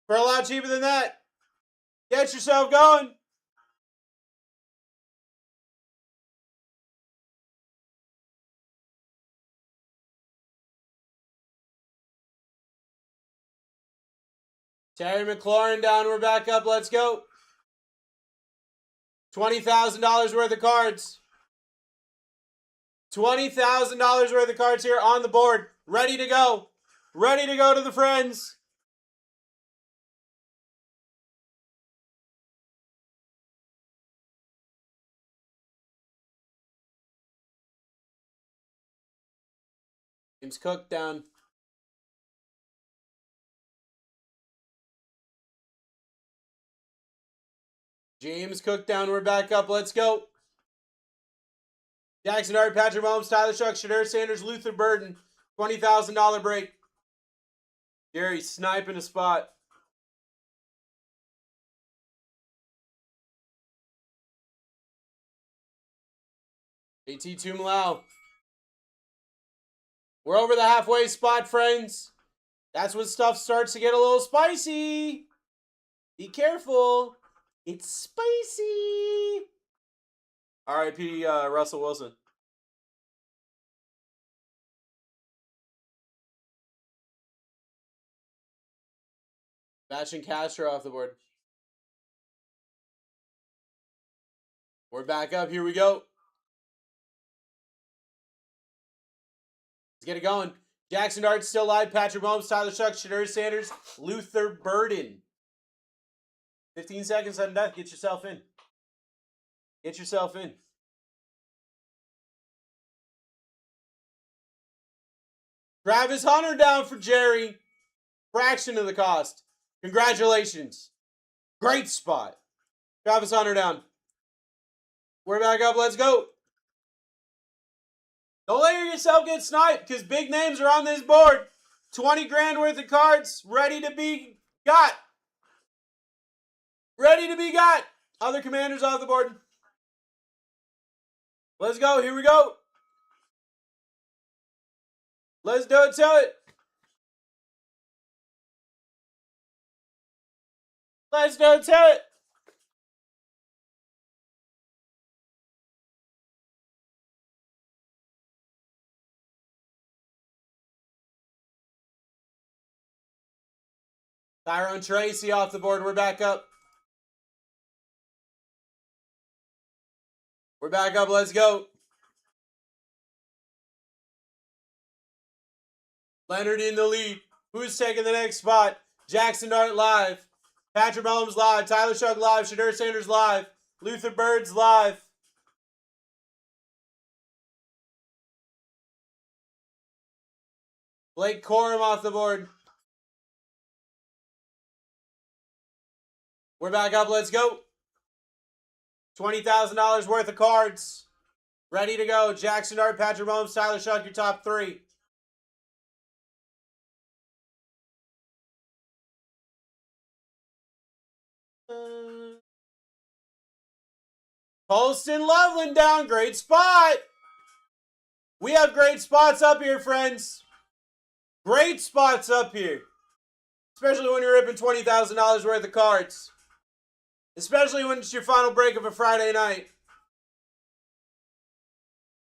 Speaker 1: For a lot cheaper than that. Get yourself going. Terry McLaurin down. We're back up. Let's go. $20,000 worth of cards. $20,000 worth of cards here on the board. Ready to go. Ready to go to the friends. James Cook down. James Cook down. We're back up. Let's go. Jackson Dart, Patrick Mahomes, Tyler Shuck, Shadur Sanders, Luther Burden. $20,000 break. Jerry sniping a spot. JT Tumalau. We're over the halfway spot, friends. That's when stuff starts to get a little spicy. Be careful. It's spicy. R.I.P. Russell Wilson. Sebastian Castro off the board. We're back up. Here we go. Let's get it going. Jackson Dart still live. Patrick Mahomes, Tyler Shuck, Shadur Sanders, Luther Burden. 15 seconds on death. Get yourself in. Get yourself in. Travis Hunter down for Jerry. Fraction of the cost. Congratulations. Great spot. Travis Hunter down. We're back up. Let's go. Don't let yourself get sniped because big names are on this board. 20 grand worth of cards ready to be got. Ready to be got. Other commanders off the board. Let's go. Here we go. Let's do it to it. Let's do it to it. Tyrone Tracy off the board. We're back up. We're back up. Let's go. Leonard in the lead. Who's taking the next spot? Jackson Dart live. Patrick Mahomes live. Tyler Shuck live. Shadur Sanders live. Luther Birds live. Blake Corum off the board. We're back up. Let's go. $20,000 worth of cards. Ready to go. Jackson Dart, Patrick Mahomes, Tyler Shuck, your top three. Colston Loveland down. Great spot. We have great spots up here, friends. Great spots up here. Especially when you're ripping $20,000 worth of cards. Especially when it's your final break of a Friday night.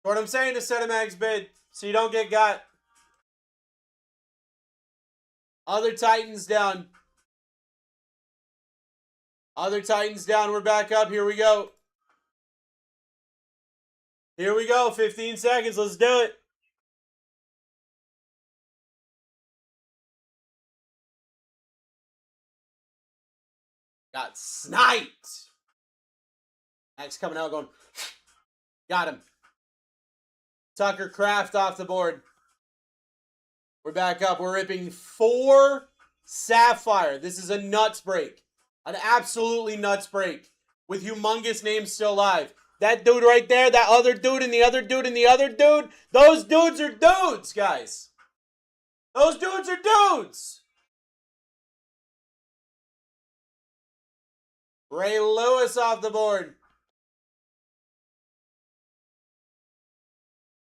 Speaker 1: What I'm saying is set a max bid so you don't get got. Other Titans down. Other Titans down. We're back up. Here we go. Here we go. 15 seconds. Let's do it. Got sniped. Max coming out going. Got him. Tucker Kraft off the board. We're back up. We're ripping 4 Sapphire. This is a nuts break. An absolutely nuts break. With humongous names still alive. That dude right there, that other dude, and the other dude, and the other dude. Those dudes are dudes, guys. Those dudes are dudes. Ray Lewis off the board.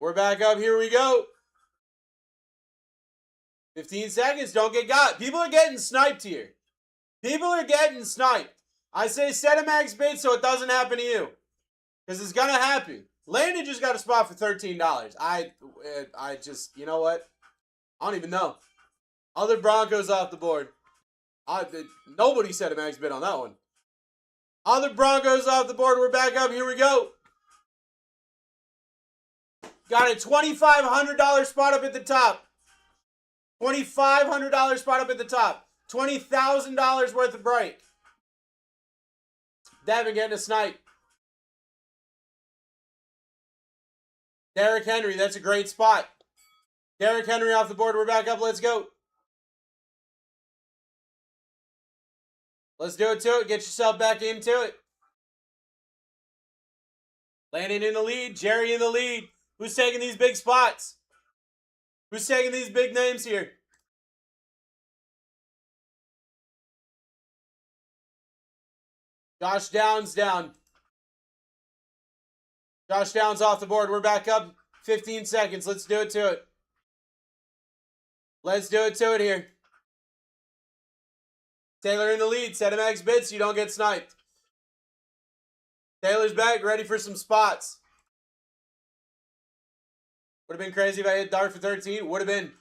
Speaker 1: We're back up. Here we go. 15 seconds. Don't get got. People are getting sniped here. People are getting sniped. I say set a max bid so it doesn't happen to you. Because it's going to happen. Landon just got a spot for $13. I just, you know what? I don't even know. Other Broncos off the board. Nobody set a max bid on that one. Other Broncos off the board. We're back up. Here we go. Got a $2,500 spot up at the top. $2,500 spot up at the top. $20,000 worth of break. Devin getting a snipe. Derrick Henry, that's a great spot. Derrick Henry off the board. We're back up. Let's go. Let's do it to it. Get yourself back into it. Landon in the lead. Jerry in the lead. Who's taking these big spots? Who's taking these big names here? Josh Downs down. Josh Downs off the board. We're back up 15 seconds. Let's do it to it. Let's do it to it here. Taylor in the lead. Set him X bits. You don't get sniped. Taylor's back. Ready for some spots. Would have been crazy if I hit dart for 13. Would have been.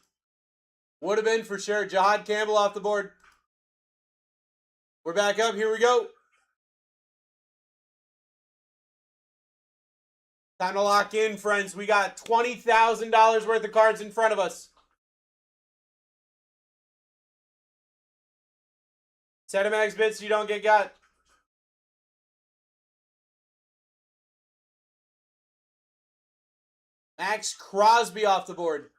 Speaker 1: Would have been for sure. Jihad Campbell off the board. We're back up. Here we go. Time to lock in, friends. We got $20,000 worth of cards in front of us. Set of max bits you don't get got. Max Crosby off the board.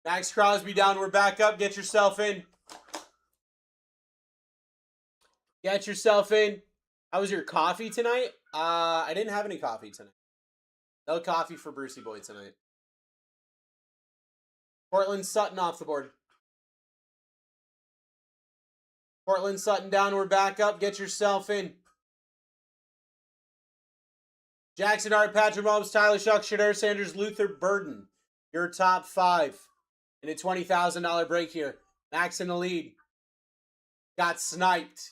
Speaker 1: Max Crosby down. We're back up. Get yourself in. Get yourself in. How was your coffee tonight? I didn't have any coffee tonight. No coffee for Brucey Boy tonight. Portland Sutton off the board. Portland Sutton down. We're back up. Get yourself in. Jackson Hart, Patrick Mahomes, Tyler Shuck, Shedeur Sanders, Luther Burden. Your top 5 in a $20,000 break here. Max in the lead. Got sniped.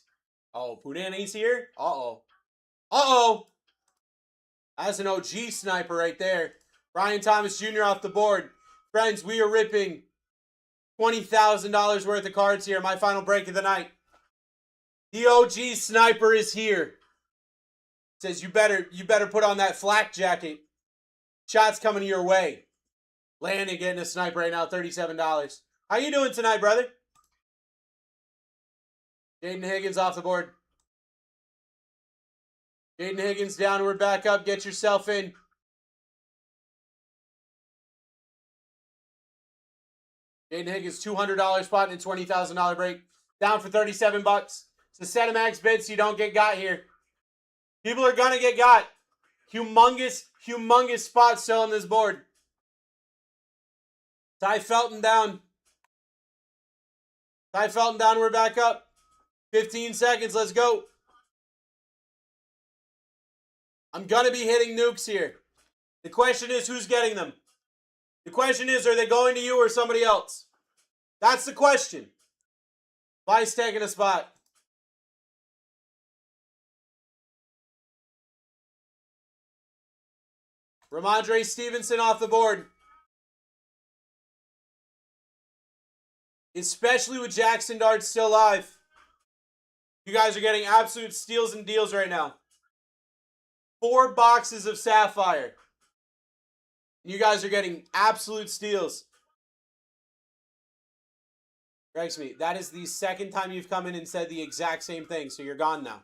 Speaker 1: Oh, Punani's here? Uh-oh. Uh-oh. That's an OG sniper right there. Brian Thomas Jr. off the board. Friends, we are ripping $20,000 worth of cards here. My final break of the night. The OG sniper is here. Says you better put on that flak jacket. Shots coming your way. Landon getting a sniper right now, $37. How you doing tonight, brother? Jaden Higgins off the board. Jaden Higgins down. We're back up. Get yourself in. Jaden Higgins, $200 spot in a $20,000 break. Down for 37 bucks. It's a set of max bids you don't get got here. People are going to get got. Humongous spot still on this board. Ty Felton down. Ty Felton down. We're back up. 15 seconds. Let's go. I'm going to be hitting nukes here. The question is, who's getting them? The question is, are they going to you or somebody else? That's the question. Vice taking a spot. Ramondre Stevenson off the board. Especially with Jackson Dart still live. You guys are getting absolute steals and deals right now. 4 boxes of Sapphire. You guys are getting absolute steals. Strikes me. That is the second time you've come in and said the exact same thing, so you're gone now.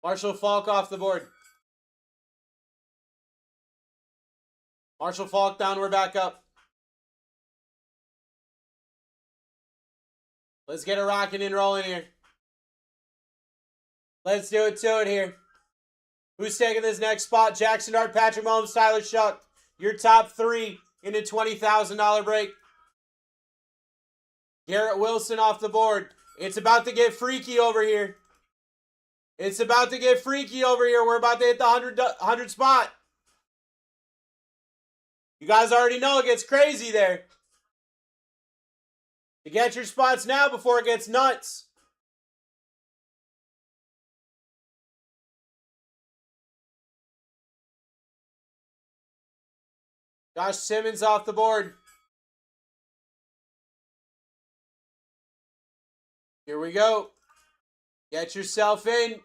Speaker 1: Marshall Faulk off the board. Marshall Faulk down, we're back up. Let's get it rocking and rolling here. Let's do it to it here. Who's taking this next spot? Jackson Dart, Patrick Mahomes, Tyler Shuck. Your top 3 in a $20,000 break. Garrett Wilson off the board. It's about to get freaky over here. It's about to get freaky over here. We're about to hit the 100 spot. You guys already know it gets crazy there. You get your spots now before it gets nuts. Josh Simmons off the board. Here we go. Get yourself in.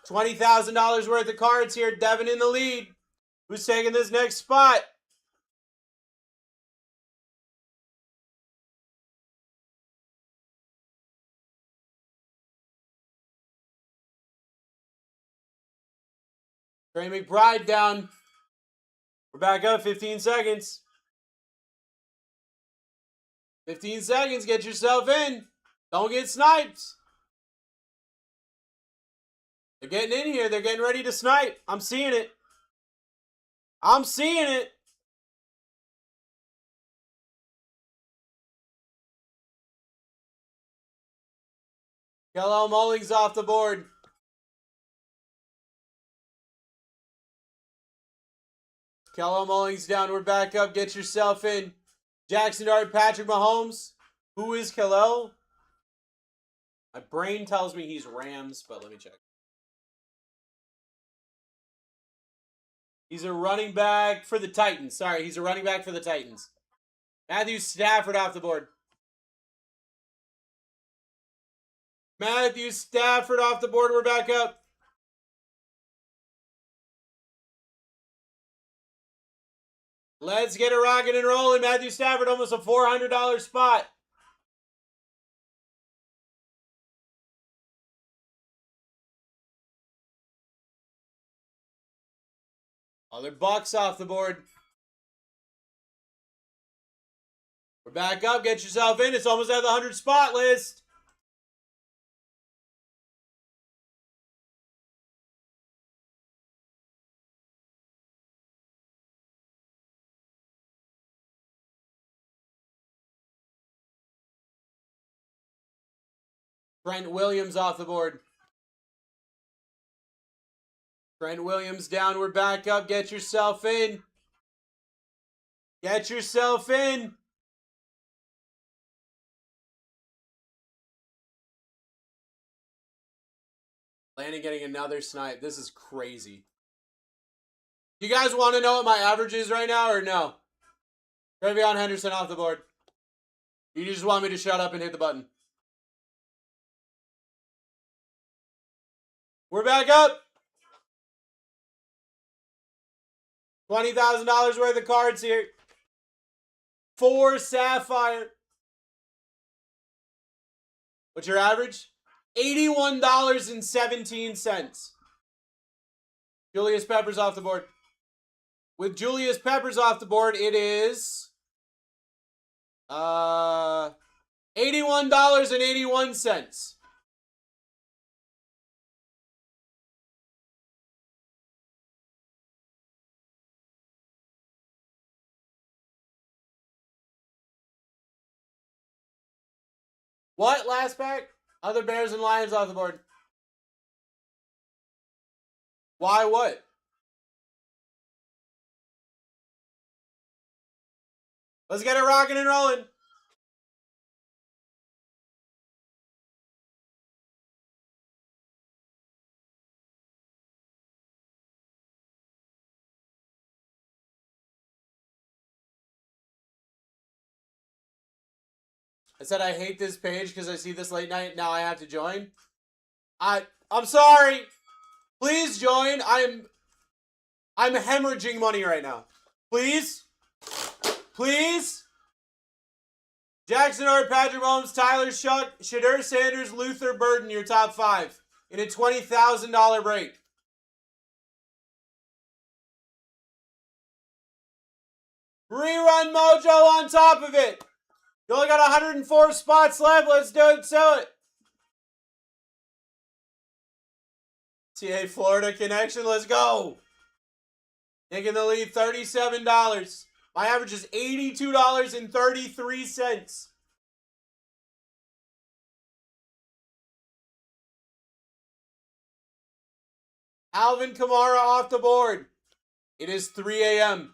Speaker 1: $20,000 worth of cards here. Devin in the lead. Who's taking this next spot? Trey McBride down. We're back up. 15 seconds. 15 seconds. Get yourself in. Don't get sniped. They're getting in here. They're getting ready to snipe. I'm seeing it. I'm seeing it. Kello Mullings off the board. Kello Mullings downward back up. Get yourself in. Jackson Dart, Patrick Mahomes. Who is Kello? My brain tells me he's Rams, but let me check. He's a running back for the Titans. Sorry, he's a running back for the Titans. Matthew Stafford off the board. Matthew Stafford off the board. We're back up. Let's get it rocking and rolling. Matthew Stafford, almost a $400 spot. Other Bucks off the board. We're back up. Get yourself in. It's almost at the 100 spot list. Trent Williams off the board. Trent Williams downward back up. Get yourself in. Get yourself in. Landon getting another snipe. This is crazy. You guys want to know what my average is right now or no? Trevion Henderson off the board. You just want me to shut up and hit the button. We're back up. $20,000 worth of cards here. 4 Sapphire. What's your average? $81.17. Julius Peppers off the board. With Julius Peppers off the board, it is $81.81. What? Last pack? Other Bears and Lions off the board. Why what? Let's get it rocking and rolling. I said I hate this page because I see this late night. Now I have to join. I'm sorry. Please join. I'm hemorrhaging money right now. Please. Please. Jackson Hart, Patrick Mahomes, Tyler Shuck, Shadur Sanders, Luther Burden, your top 5 in a $20,000 break. Rerun Mojo on top of it. You only got 104 spots left. Let's do it. Sell it. TA Florida connection. Let's go. Taking the lead, $37. My average is $82.33. Alvin Kamara off the board. It is 3 a.m.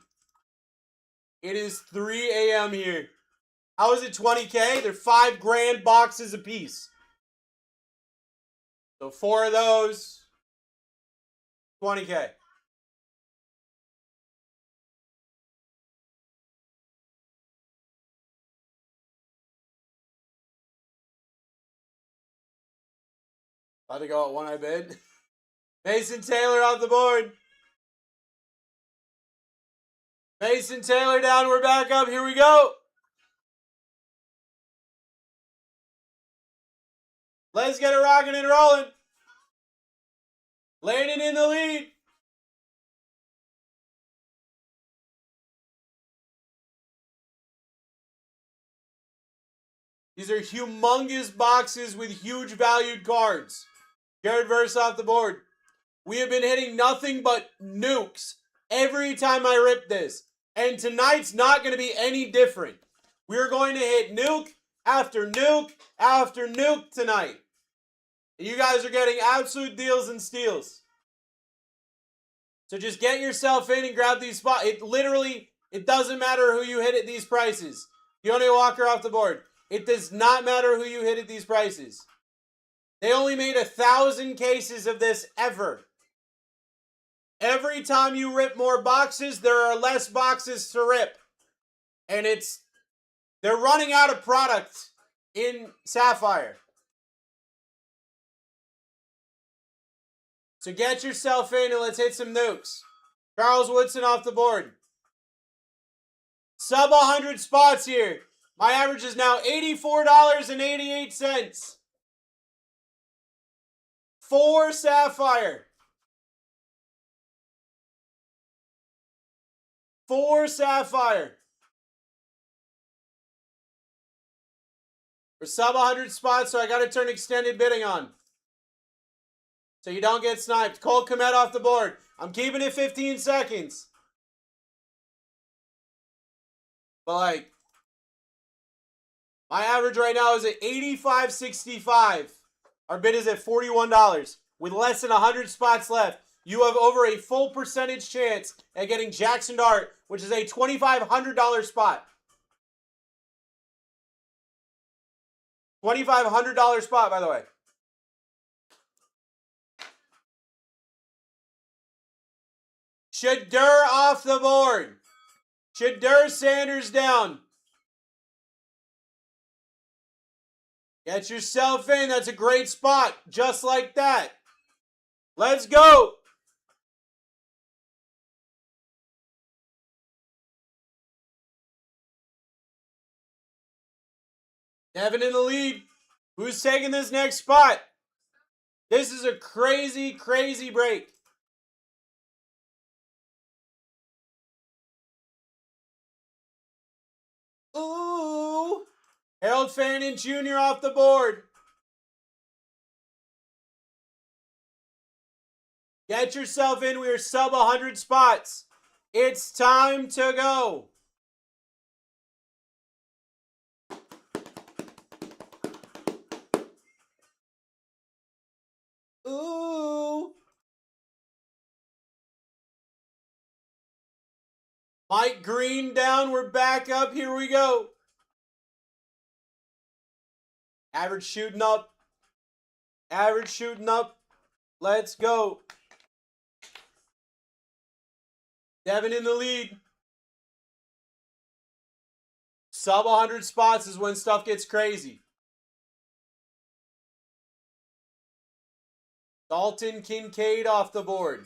Speaker 1: It is 3 a.m. here. How is it 20K? They're $5,000 boxes a piece. So 4 of those, 20K. About to go at one I bid. Mason Taylor off the board. Mason Taylor down. We're back up. Here we go. Let's get it rocking and rolling. Landon in the lead. These are humongous boxes with huge valued cards. Jared Verse off the board. We have been hitting nothing but nukes every time I rip this. And tonight's not going to be any different. We're going to hit nuke after nuke after nuke tonight. You guys are getting absolute deals and steals. So just get yourself in and grab these spots. It doesn't matter who you hit at these prices. Deontay Walker off the board. It does not matter who you hit at these prices. They only made 1,000 cases of this ever. Every time you rip more boxes, there are less boxes to rip. And they're running out of product in Sapphire. So get yourself in and let's hit some nukes. Charles Woodson off the board. Sub 100 spots here. My average is now $84.88. 4 Sapphire. 4 Sapphire. We're sub 100 spots, so I got to turn extended bidding on. So you don't get sniped. Cole Kmet off the board. I'm keeping it 15 seconds. But like, my average right now is at $85.65. Our bid is at $41. With less than 100 spots left, you have over a full percentage chance at getting Jackson Dart, which is a $2,500 spot. $2,500 spot, by the way. Shadur off the board. Shadur Sanders down. Get yourself in. That's a great spot. Just like that. Let's go. Devin in the lead. Who's taking this next spot? This is a crazy, crazy break. Ooh. Harold Fannin Jr. off the board. Get yourself in. We are sub 100 spots. It's time to go. Ooh. Mike Green down. We're back up. Here we go. Average shooting up. Average shooting up. Let's go. Devin in the lead. Sub 100 spots is when stuff gets crazy. Dalton Kincaid off the board.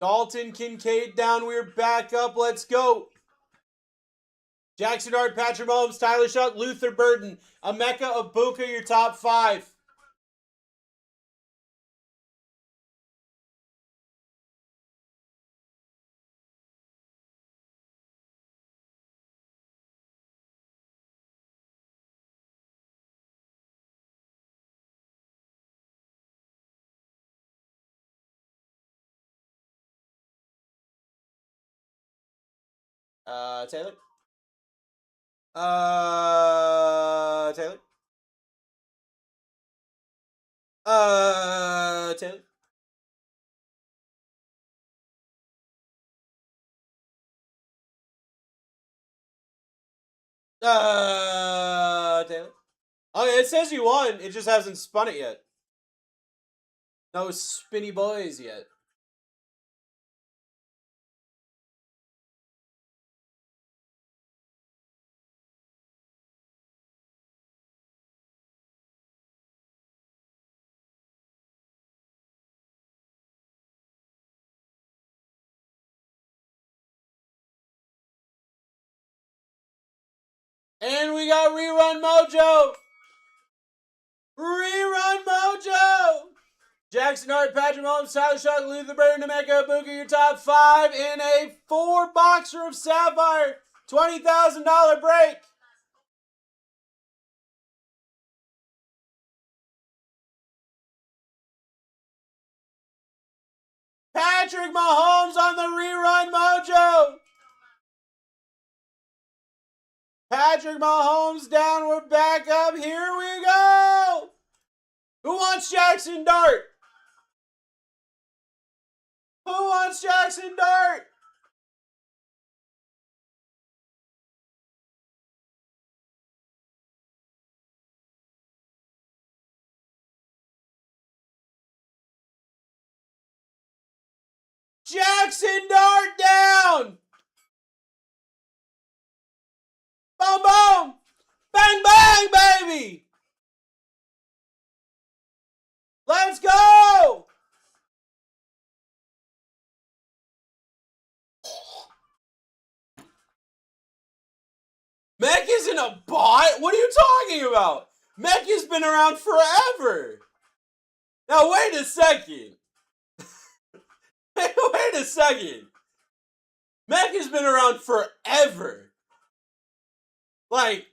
Speaker 1: Dalton Kincaid down. We're back up. Let's go. Jackson Dart, Patrick Mahomes, Tyler Shuck, Luther Burden, Emeka Ibuka, your top 5. Taylor. Taylor. Taylor. Taylor. Okay, it says you won. It just hasn't spun it yet. No spinny boys yet. And we got Rerun Mojo. Rerun Mojo. Jackson Hart, Patrick Mahomes, Tyler Shuck, Luther Burden, Emeka Ibuka, your top 5 in a 4-boxer of Sapphire. $20,000 break. Patrick Mahomes on the rerun mojo. Patrick Mahomes down. We're back up. Here we go. Who wants Jackson Dart? Who wants Jackson Dart? Jackson Dart down. Boom, boom. Bang, bang, baby. Let's go. Mech isn't a bot? What are you talking about? Mech has been around forever. Now, wait a second. Wait a second. Mech has been around forever. Like,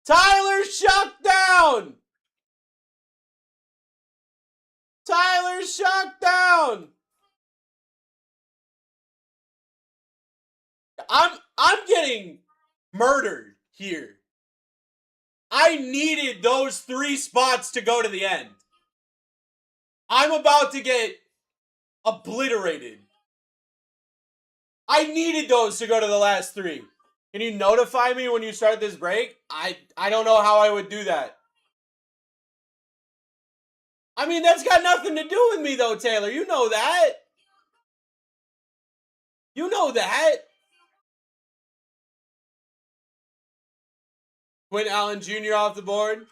Speaker 1: Tyler shut down. Tyler shut down. I'm getting murdered here. I needed those 3 spots to go to the end. I'm about to get obliterated. I needed those to go to the last 3. Can you notify me when you start this break? I don't know how I would do that. I mean, that's got nothing to do with me though, Taylor. You know that. You know that. Quinn Allen Jr. off the board.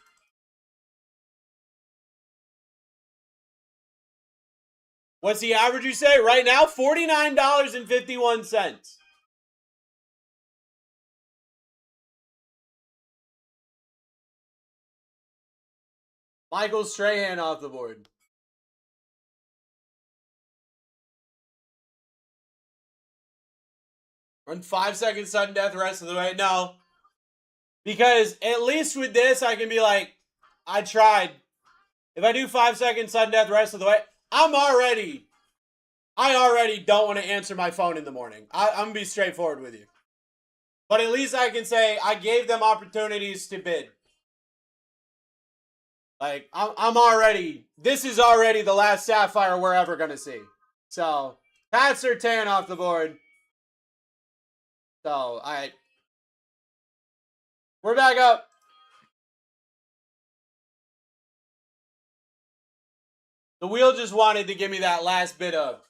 Speaker 1: What's the average you say? Right now, $49.51. Michael Strahan off the board. Run 5 seconds sudden death the rest of the way. No. Because at least with this, I can be like, I tried. If I do 5 seconds sudden death the rest of the way, I already don't want to answer my phone in the morning. I'm going to be straightforward with you. But at least I can say I gave them opportunities to bid. Like, I'm already, this is already the last Sapphire we're ever going to see. So, Pat Surtain off the board. So, we're back up. The wheel just wanted to give me that last bit of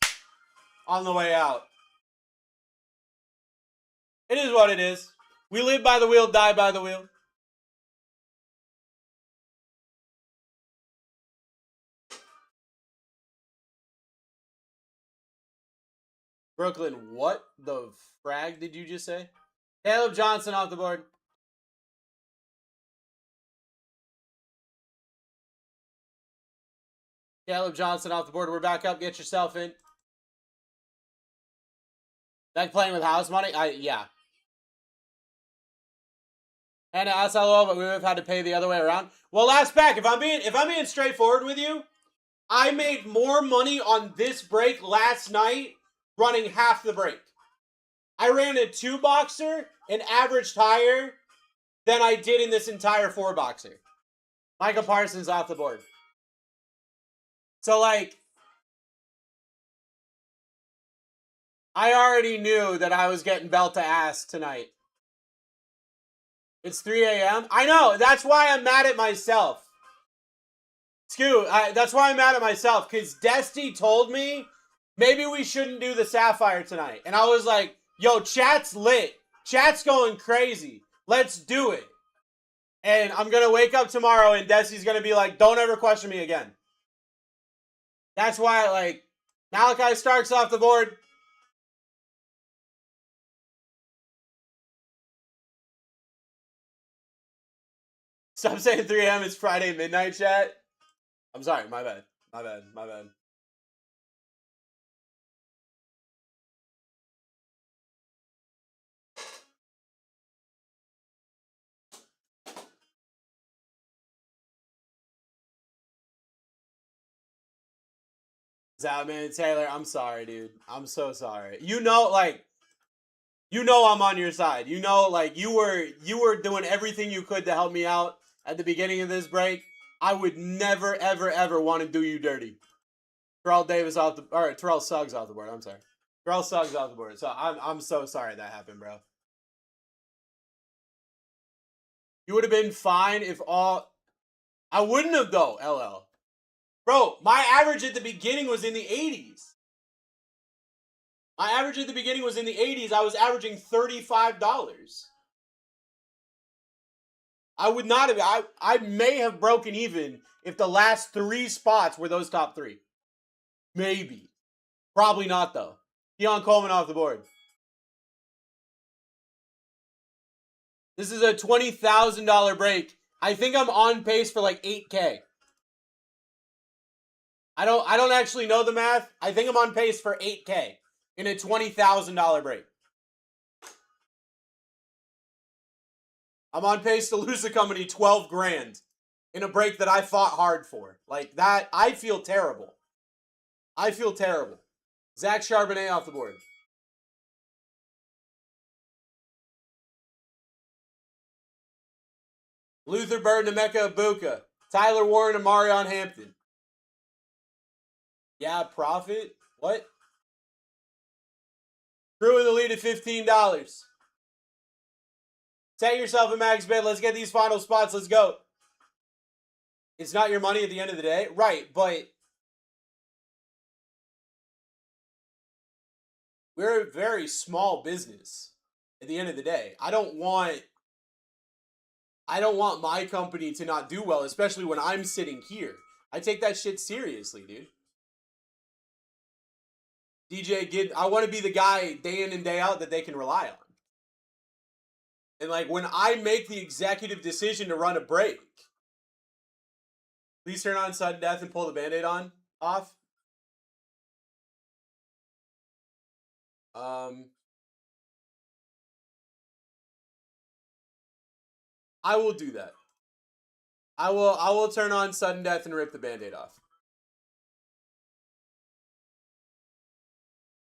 Speaker 1: on the way out. It is what it is. We live by the wheel, die by the wheel. Brooklyn, what the frag did you just say? Caleb Johnson off the board. Caleb Johnson off the board. We're back up. Get yourself in. Back playing with house money? Yeah. And SLO, but we would have had to pay the other way around. Well, last pack, if I'm being straightforward with you, I made more money on this break last night running half the break. I ran a 2-boxer and averaged higher than I did in this entire 4-boxer. Michael Parsons off the board. So, like, I already knew that I was getting belt to ass tonight. It's 3 a.m. I know. That's why I'm mad at myself. That's why I'm mad at myself. Because Desty told me maybe we shouldn't do the Sapphire tonight. And I was like, yo, chat's lit. Chat's going crazy. Let's do it. And I'm going to wake up tomorrow and Desty's going to be like, don't ever question me again. That's why, like, Malachi Starks off the board. Stop saying 3 a.m. It's Friday midnight, chat. I'm sorry. My bad. My bad. Man, Taylor, I'm sorry, dude. I'm so sorry. You know, like, you know I'm on your side. You know, like, you were doing everything you could to help me out at the beginning of this break. I would never, ever, ever want to do you dirty. Terrell Davis off the, or Terrell Suggs off the board. I'm sorry. Terrell Suggs off the board. So I'm so sorry that happened, bro. You would have been fine if all. I wouldn't have though, LL. Bro, my average at the beginning was in the 80s. My average at the beginning was in the 80s. I was averaging $35. I would not have. I may have broken even if the last 3 spots were those top 3. Maybe. Probably not, though. Keon Coleman off the board. This is a $20,000 break. I think I'm on pace for like 8K. I don't actually know the math. I think I'm on pace for 8K in a $20,000 break. I'm on pace to lose the company 12 grand in a break that I fought hard for. Like that, I feel terrible. I feel terrible. Zach Charbonnet off the board. Luther Bird, Emeka Ibuka. Tyler Warren, and Marion Hampton. Yeah, profit? What? Drew in the lead at $15. Set yourself a max bid. Let's get these final spots. Let's go. It's not your money at the end of the day. Right, but we're a very small business at the end of the day. I don't want my company to not do well, especially when I'm sitting here. I take that shit seriously, dude. DJ Gid, I want to be the guy day in and day out that they can rely on. And like when I make the executive decision to run a break, please turn on sudden death and pull the band-aid off. I will do that. I will turn on sudden death and rip the band-aid off.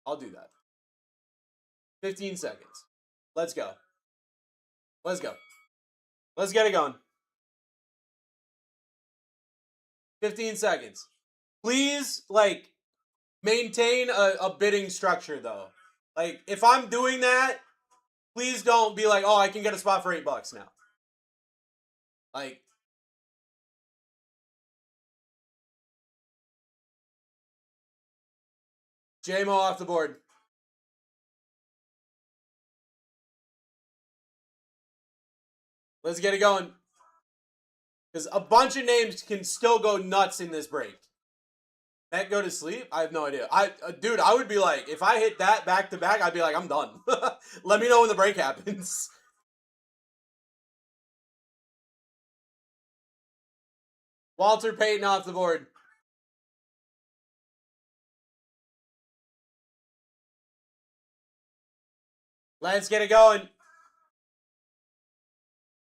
Speaker 1: I'll do that. 15 seconds. Let's go. Let's go. Let's get it going. 15 seconds. Please, like, maintain a bidding structure, though. Like, if I'm doing that, please don't be like, oh, I can get a spot for $8 now. Like, J-Mo off the board. Let's get it going. Because a bunch of names can still go nuts in this break. That go to sleep? I have no idea. Dude, I would be like, if I hit that back to back, I'd be like, I'm done. Let me know when the break happens. Walter Payton off the board. Let's get it going.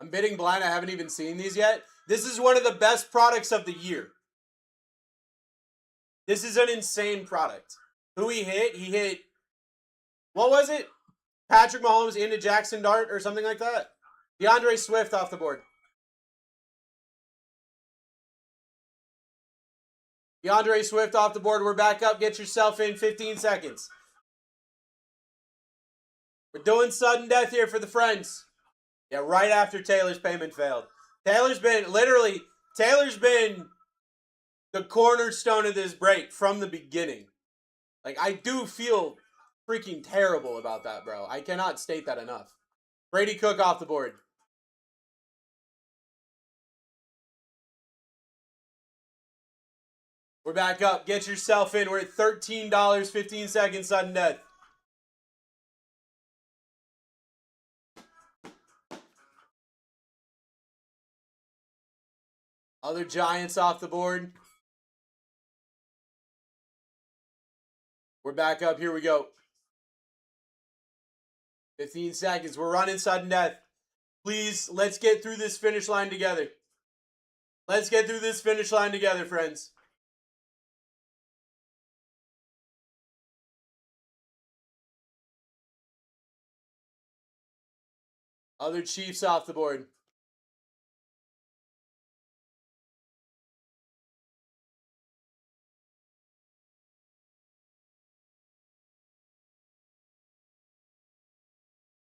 Speaker 1: I'm bidding blind. I haven't even seen these yet. This is one of the best products of the year. This is an insane product. Who he hit? He hit, what was it? Patrick Mahomes into Jackson Dart or something like that? DeAndre Swift off the board. DeAndre Swift off the board. We're back up. Get yourself in 15 seconds. We're doing sudden death here for the friends. Yeah, right after Taylor's payment failed. Taylor's been the cornerstone of this break from the beginning. Like, I do feel freaking terrible about that, bro. I cannot state that enough. Brady Cook off the board. We're back up. Get yourself in. We're at $13, 15 seconds, sudden death. Other Giants off the board. We're back up. Here we go. 15 seconds. We're running sudden death. Please, let's get through this finish line together. Let's get through this finish line together, friends. Other Chiefs off the board.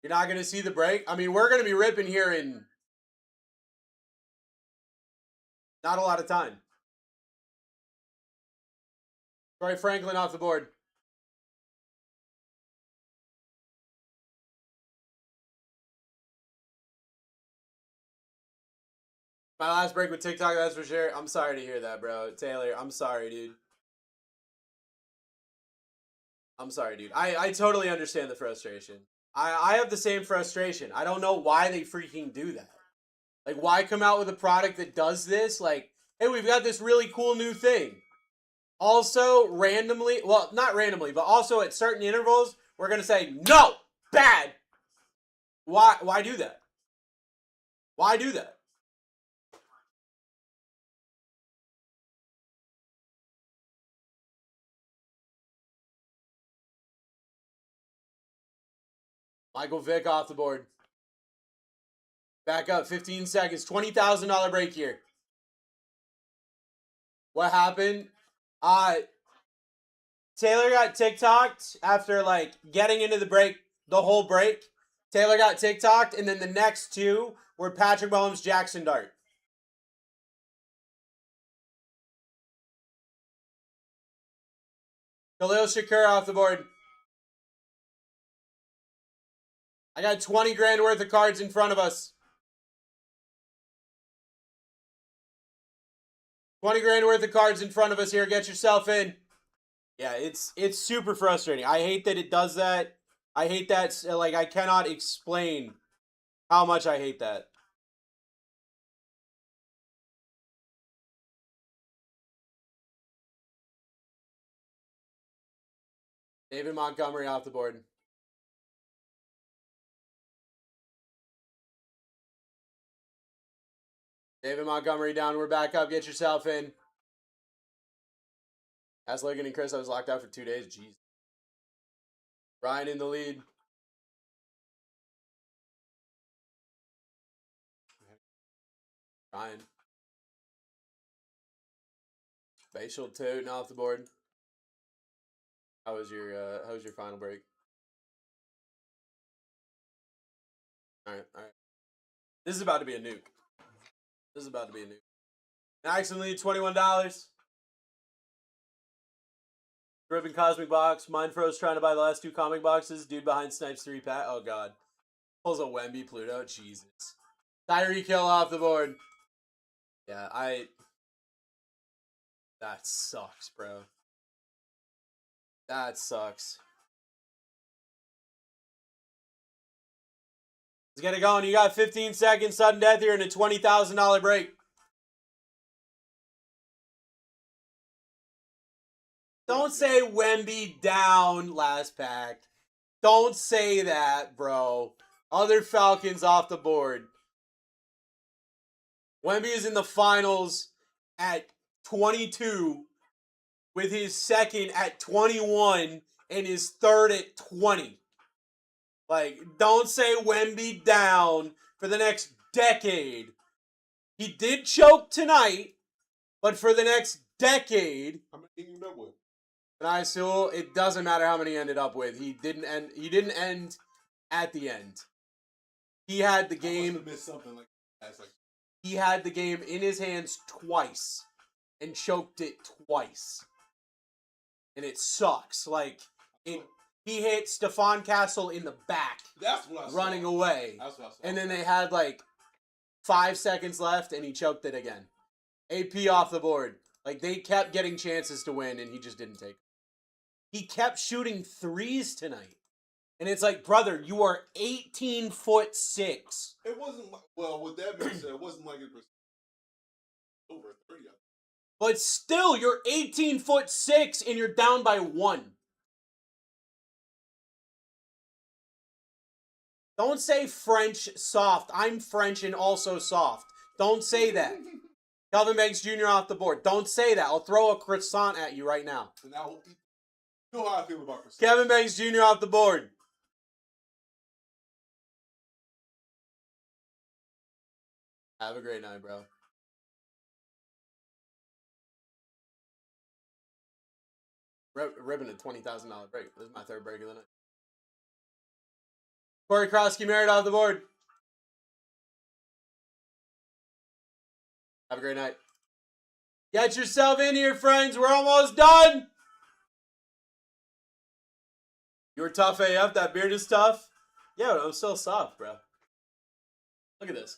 Speaker 1: You're not going to see the break? I mean, we're going to be ripping here in not a lot of time. Troy Franklin off the board. My last break with TikTok, that's for sure. I'm sorry to hear that, bro. Taylor, I'm sorry, dude. I'm sorry, dude. I totally understand the frustration. I have the same frustration. I don't know why they freaking do that. Like, why come out with a product that does this? Like, hey, we've got this really cool new thing. Also, randomly, well, not randomly, but also at certain intervals, we're going to say, no, bad. Why do that? Why do that? Michael Vick off the board. Back up, 15 seconds, $20,000 break here. What happened? Taylor got TikToked after like getting into the break, the whole break. Taylor got TikToked, and then the next two were Patrick Mahomes, Jackson Dart. Khalil Shakur off the board. I got 20 grand worth of cards in front of us. 20 grand worth of cards in front of us here. Get yourself in. Yeah, it's super frustrating. I hate that it does that. I hate that. Like, I cannot explain how much I hate that. David Montgomery off the board. David Montgomery down. We're back up. Get yourself in. Ask Logan and Chris. I was locked out for 2 days. Jeez. Ryan in the lead. Ryan. Facial tote off the board. How was your final break? All right. This is about to be a nuke. Accidentally $21. Ribbon Cosmic Box. Mind froze trying to buy the last two comic boxes. Dude behind Snipes 3 pack. Oh god. Pulls a Wemby Pluto. Jesus. Tyreek Hill off the board. Yeah, that sucks, bro. That sucks. Let's get it going. You got 15 seconds, sudden death here, and a $20,000 break. Don't say Wemby down last pack. Don't say that, bro. Other Falcons off the board. Wemby is in the finals at 22, with his second at 21 and his third at 20. Like, don't say Wemby down for the next decade. He did choke tonight, but for the next decade,
Speaker 2: how many did he end up with?
Speaker 1: And I still, it doesn't matter how many he ended up with. He didn't end at the end. He had the game.
Speaker 2: I must have missed something like that.
Speaker 1: He had the game in his hands twice and choked it twice. And it sucks. Like, he hit Stephon Castle in the back.
Speaker 2: That's what I saw.
Speaker 1: Running away.
Speaker 2: That's what I saw.
Speaker 1: And then they had like 5 seconds left and he choked it again. AP off the board. Like, they kept getting chances to win and he just didn't take them. He kept shooting threes tonight. And it's like, brother, you are 18'6".
Speaker 2: It wasn't like, well, with that being said, it wasn't like it was over 30.
Speaker 1: But still, you're 18'6" and you're down by 1. Don't say French soft. I'm French and also soft. Don't say that. Kelvin Banks Jr. off the board. Don't say that. I'll throw a croissant at you right now.
Speaker 2: And now, you know how I feel about croissant.
Speaker 1: Kevin Banks Jr. off the board. Have a great night, bro. Ripping a $20,000 break. This is my third break of the night. Corey Krosky married off the board. Have a great night. Get yourself in here, friends. We're almost done. You were tough AF. That beard is tough. Yeah, but I'm still soft, bro. Look at this.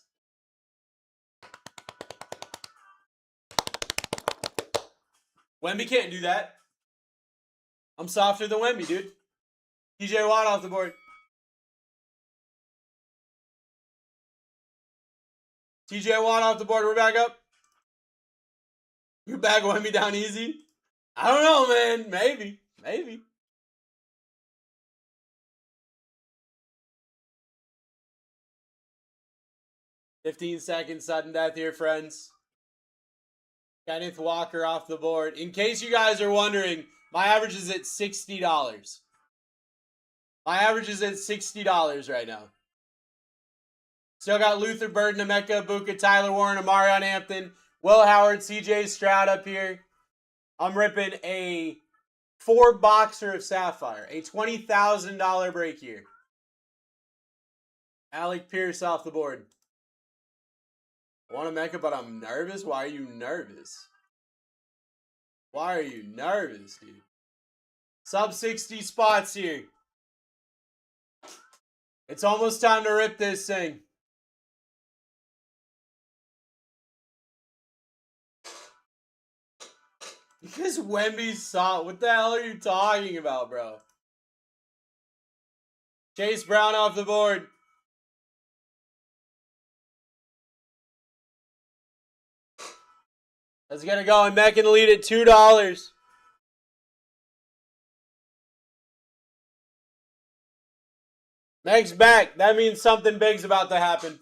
Speaker 1: Wemby can't do that. I'm softer than Wemby, dude. TJ Watt off the board. TJ Watt off the board. We're back up. You bag Wemby down easy? I don't know, man. Maybe. Maybe. $15 sudden death here, friends. Kenneth Walker off the board. In case you guys are wondering, my average is at $60. My average is at $60 right now. Still got Luther Burden, Emeka Ibuka, Tyler Warren, Amarion Hampton, Will Howard, CJ Stroud up here. I'm ripping a 4-boxer of Sapphire. A $20,000 break here. Alec Pierce off the board. I want Emeka, but I'm nervous. Why are you nervous? Why are you nervous, dude? Sub 60 spots here. It's almost time to rip this thing. Because Wemby's soft. What the hell are you talking about, bro? Chase Brown off the board. Let's get it going. Mac in the lead at $2. Meg's back. That means something big's about to happen.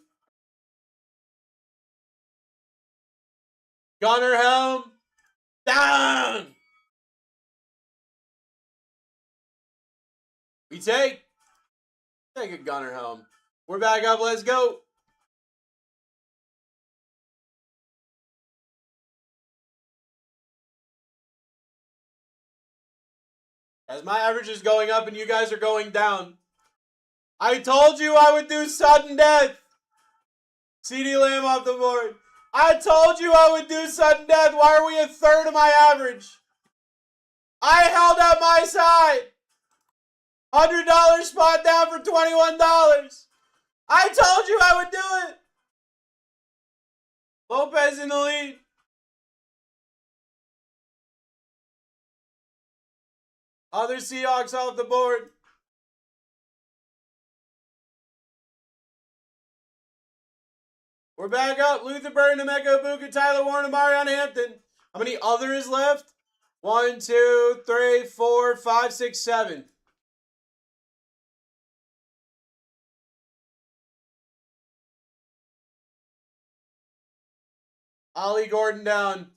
Speaker 1: Gunner Helm. Down. We take a Gunner Helm. We're back up. Let's go. As my average is going up and you guys are going down. I told you I would do sudden death. CD Lamb off the board. I told you I would do sudden death. Why are we a third of my average? I held out my side. $100 spot down for $21. I told you I would do it. Lopez in the lead. Other Seahawks off the board. We're back up. Luther Burden, Emeka Ibuka, Tyler Warren, Amarion Hampton. How many other is left? 1, 2, 3, 4, 5, 6, 7. Ollie Gordon down.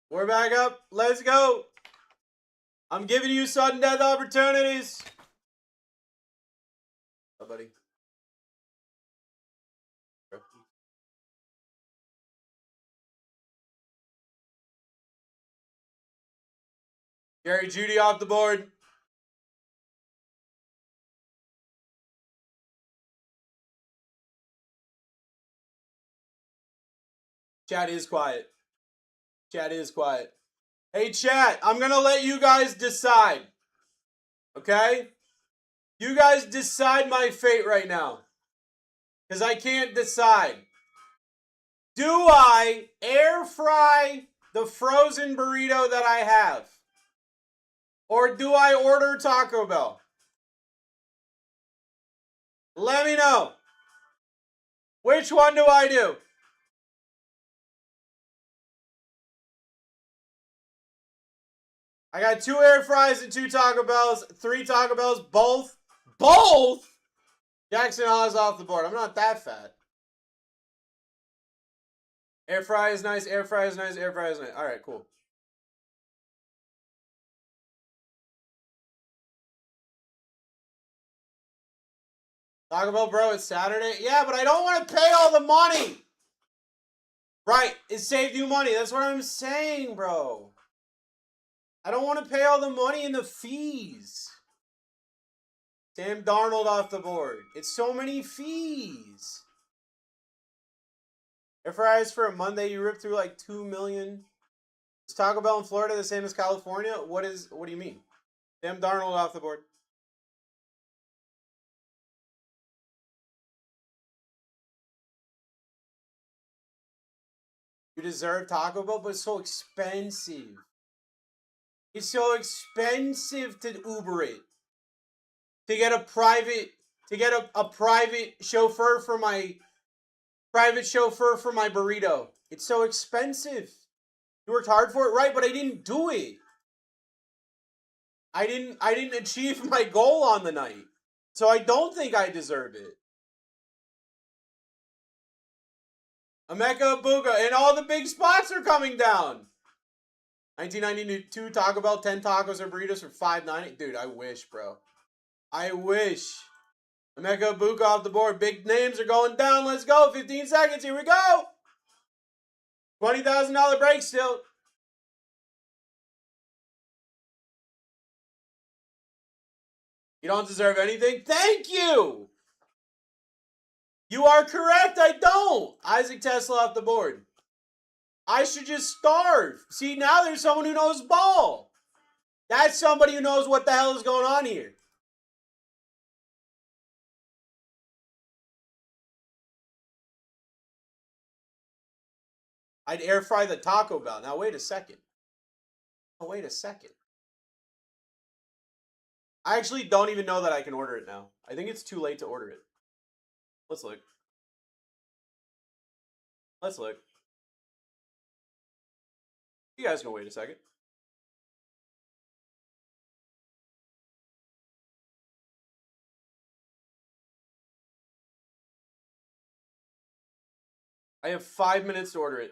Speaker 1: We're back up. Let's go. I'm giving you sudden death opportunities. Oh, buddy. Gary Judy off the board. Chat is quiet. Chat is quiet. Hey, chat, I'm going to let you guys decide. Okay? You guys decide my fate right now. Because I can't decide. Do I air fry the frozen burrito that I have? Or do I order Taco Bell? Let me know. Which one do I do? I got 2 air fries and 2 Taco Bells, 3 Taco Bells, both. Jackson Hawes off the board. I'm not that fat. Air fry is nice, air fry is nice, air fry is nice. All right, cool. Taco Bell, bro, it's Saturday. Yeah, but I don't want to pay all the money. Right, it saved you money. That's what I'm saying, bro. I don't want to pay all the money and the fees. Sam Darnold off the board. It's so many fees. Air fries for a Monday, you rip through like 2 million. Is Taco Bell in Florida the same as California? What do you mean? Sam Darnold off the board. You deserve Taco Bell, but it's so expensive. It's so expensive to Uber it. To get a private chauffeur for my burrito. It's so expensive. You worked hard for it, right? But I didn't do it. I didn't achieve my goal on the night. So I don't think I deserve it. Emeka Buga, and all the big spots are coming down. 1992 Taco Bell, 10 tacos or burritos for $5.90. Dude, I wish, bro. I wish. Emeka Buga off the board. Big names are going down. Let's go. 15 seconds. Here we go. $20,000 break still. You don't deserve anything? Thank you. You are correct. I don't. Isaac Tesla off the board. I should just starve. See, now there's someone who knows ball. That's somebody who knows what the hell is going on here. I'd air fry the Taco Bell. Now, wait a second. Oh, wait a second. I actually don't even know that I can order it now. I think it's too late to order it. Let's look. Let's look. You guys can wait a second. I have 5 minutes to order it.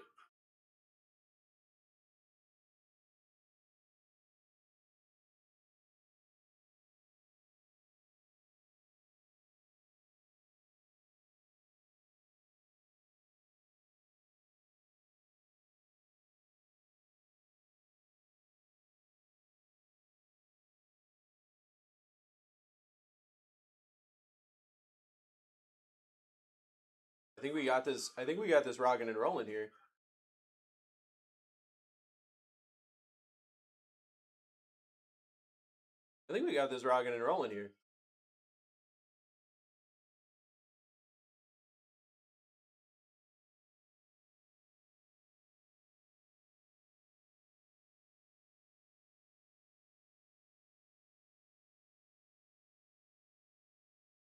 Speaker 1: I think we got this. I think we got this rocking and rolling here. I think we got this rocking and rolling here.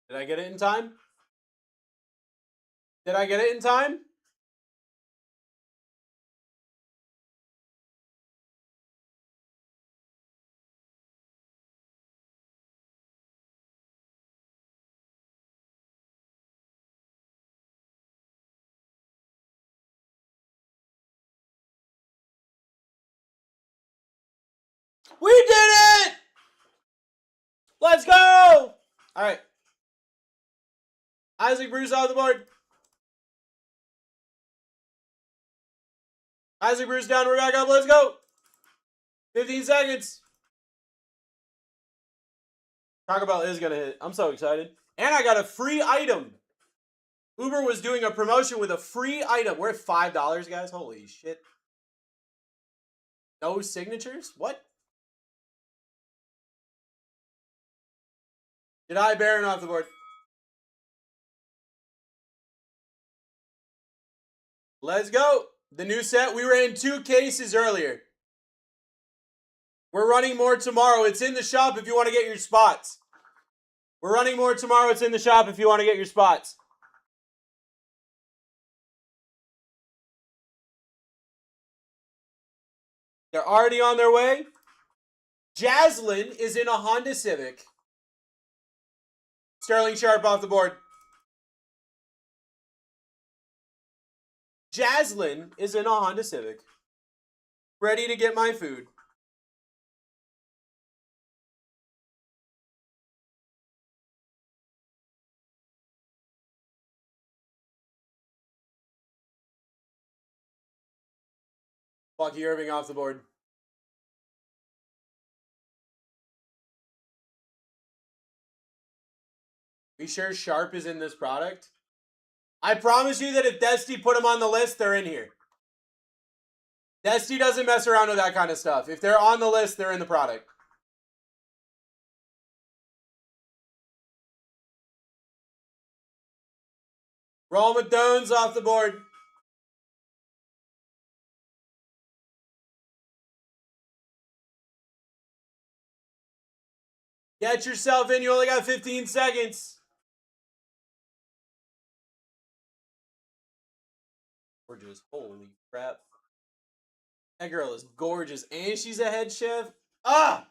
Speaker 1: Did I get it in time? Did I get it in time? We did it! Let's go! All right. Isaac Bruce off the board. Isaac Bruce down. We're back up. Let's go. 15 seconds. Taco Bell is going to hit. I'm so excited. And I got a free item. Uber was doing a promotion with a free item. We're at $5, guys. Holy shit. No signatures? What? Did I Baron off the board? Let's go. The new set. We were in 2 cases earlier. We're running more tomorrow. It's in the shop if you want to get your spots. We're running more tomorrow. It's in the shop if you want to get your spots. They're already on their way. Jaslyn is in a Honda Civic. Sterling Sharp off the board. Jaslyn is in a Honda Civic. Ready to get my food. Bucky Irving off the board. Be sure Sharp is in this product. I promise you that if Dusty put them on the list, they're in here. Dusty doesn't mess around with that kind of stuff. If they're on the list, they're in the product. Roll Madones off the board. Get yourself in. You only got 15 seconds. Gorgeous. Holy crap. That girl is gorgeous. And she's a head chef. Ah!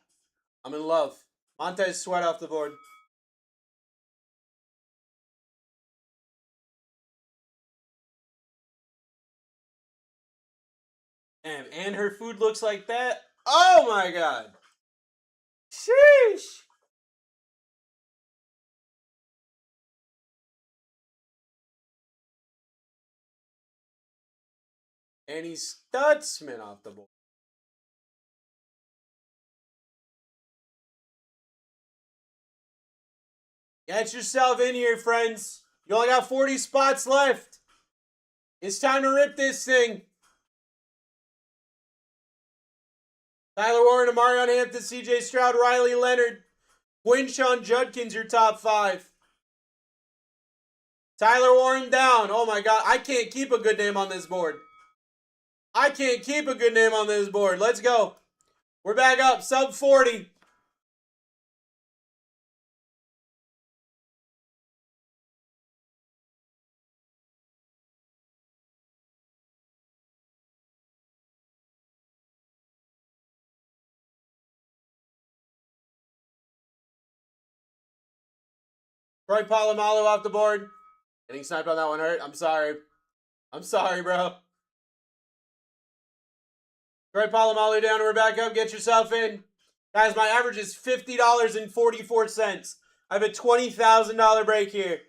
Speaker 1: I'm in love. Montez Sweat off the board. Damn, and her food looks like that. Oh my god. Sheesh. And he's Stutzman off the board. Get yourself in here, friends. You only got 40 spots left. It's time to rip this thing. Tyler Warren, Amarion Hampton, CJ Stroud, Riley Leonard, Quinshon Judkins, your top 5. Tyler Warren down. Oh my god, I can't keep a good name on this board. I can't keep a good name on this board. Let's go. We're back up, sub 40. Troy Polamalu off the board. Getting sniped on that one hurt. I'm sorry. I'm sorry, bro. Troy Polamalu down. We're back up. Get yourself in. Guys, my average is $50.44. I have a $20,000 break here.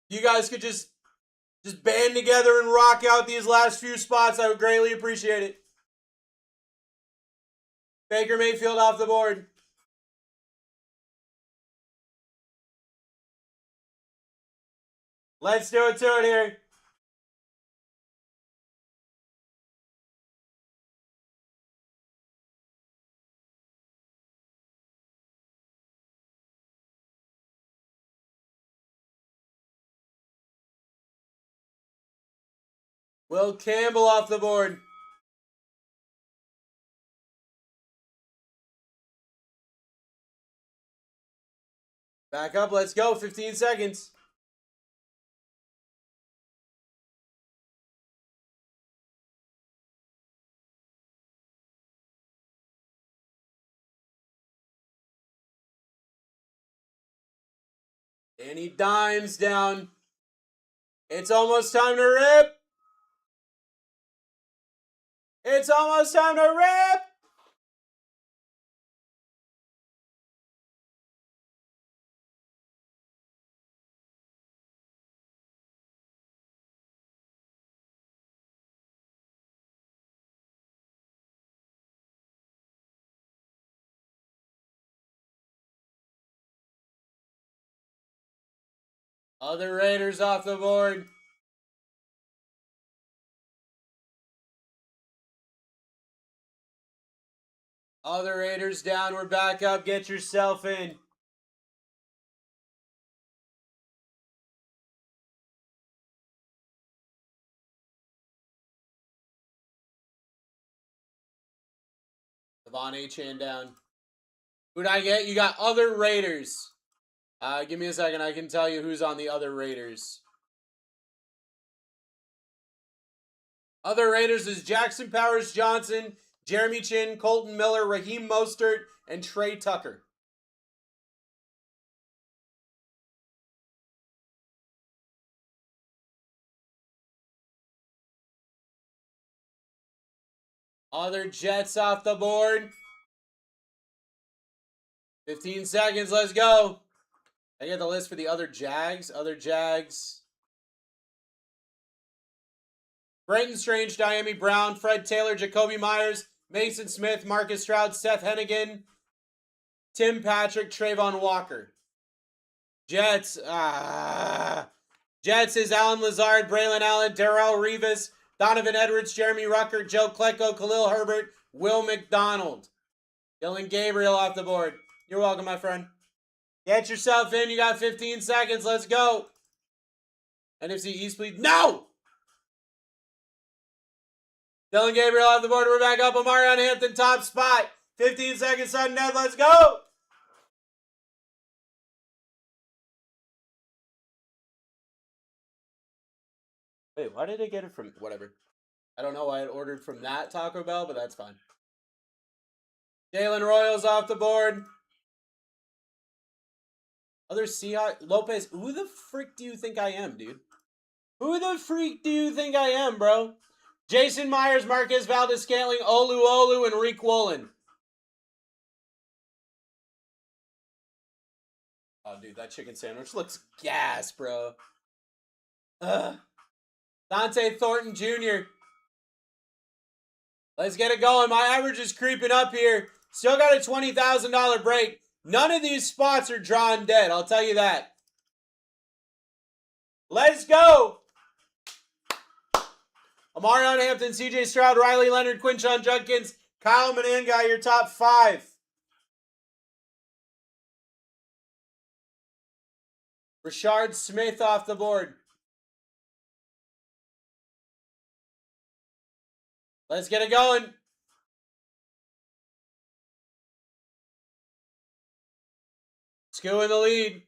Speaker 1: You guys could just band together and rock out these last few spots. I would greatly appreciate it. Baker Mayfield off the board. Let's do it to it here. Will Campbell off the board. Back up. Let's go. 15 seconds. Danny Dimes down. It's almost time to rip. It's almost time to rip. Other Raiders off the board. Other Raiders down. We're back up. Get yourself in. Devon Achane down. Who'd I get? You got other Raiders. Give me a second. I can tell you who's on the other Raiders. Other Raiders is Jackson Powers Johnson, Jeremy Chin, Colton Miller, Raheem Mostert, and Trey Tucker. Other Jets off the board. 15 seconds. Let's go. I get the list for the other Jags. Other Jags. Brenton Strange, Diami Brown, Fred Taylor, Jacoby Myers, Mason Smith, Marcus Stroud, Seth Hennigan, Tim Patrick, Trayvon Walker. Jets. Jets is Alan Lazard, Braylon Allen, Darrell Revis, Donovan Edwards, Jeremy Rucker, Joe Klecko, Khalil Herbert, Will McDonald. Dylan Gabriel off the board. You're welcome, my friend. Get yourself in. You got 15 seconds. Let's go. NFC East, please. No! Dylan Gabriel off the board. We're back up. Omarion Hampton, top spot. 15 seconds, sudden death. Let's go. Wait, why did I get it from... Whatever. I don't know why I ordered from that Taco Bell, but that's fine. Jalen Royals off the board. Other Seahawks. Lopez. Who the frick do you think I am, dude? Who the freak do you think I am, bro? Jason Myers, Marquez Valdez-Scantling, Olu, and Reek Woolen. Oh, dude, that chicken sandwich looks gas, bro. Ugh. Dante Thornton Jr. Let's get it going. My average is creeping up here. Still got a $20,000 break. None of these spots are drawn dead, I'll tell you that. Let's go. Omarion Hampton, CJ Stroud, Riley Leonard, Quinshon Judkins, Kyle Mananga, your top 5. Rashard Smith off the board. Let's get it going. Skoo in the lead.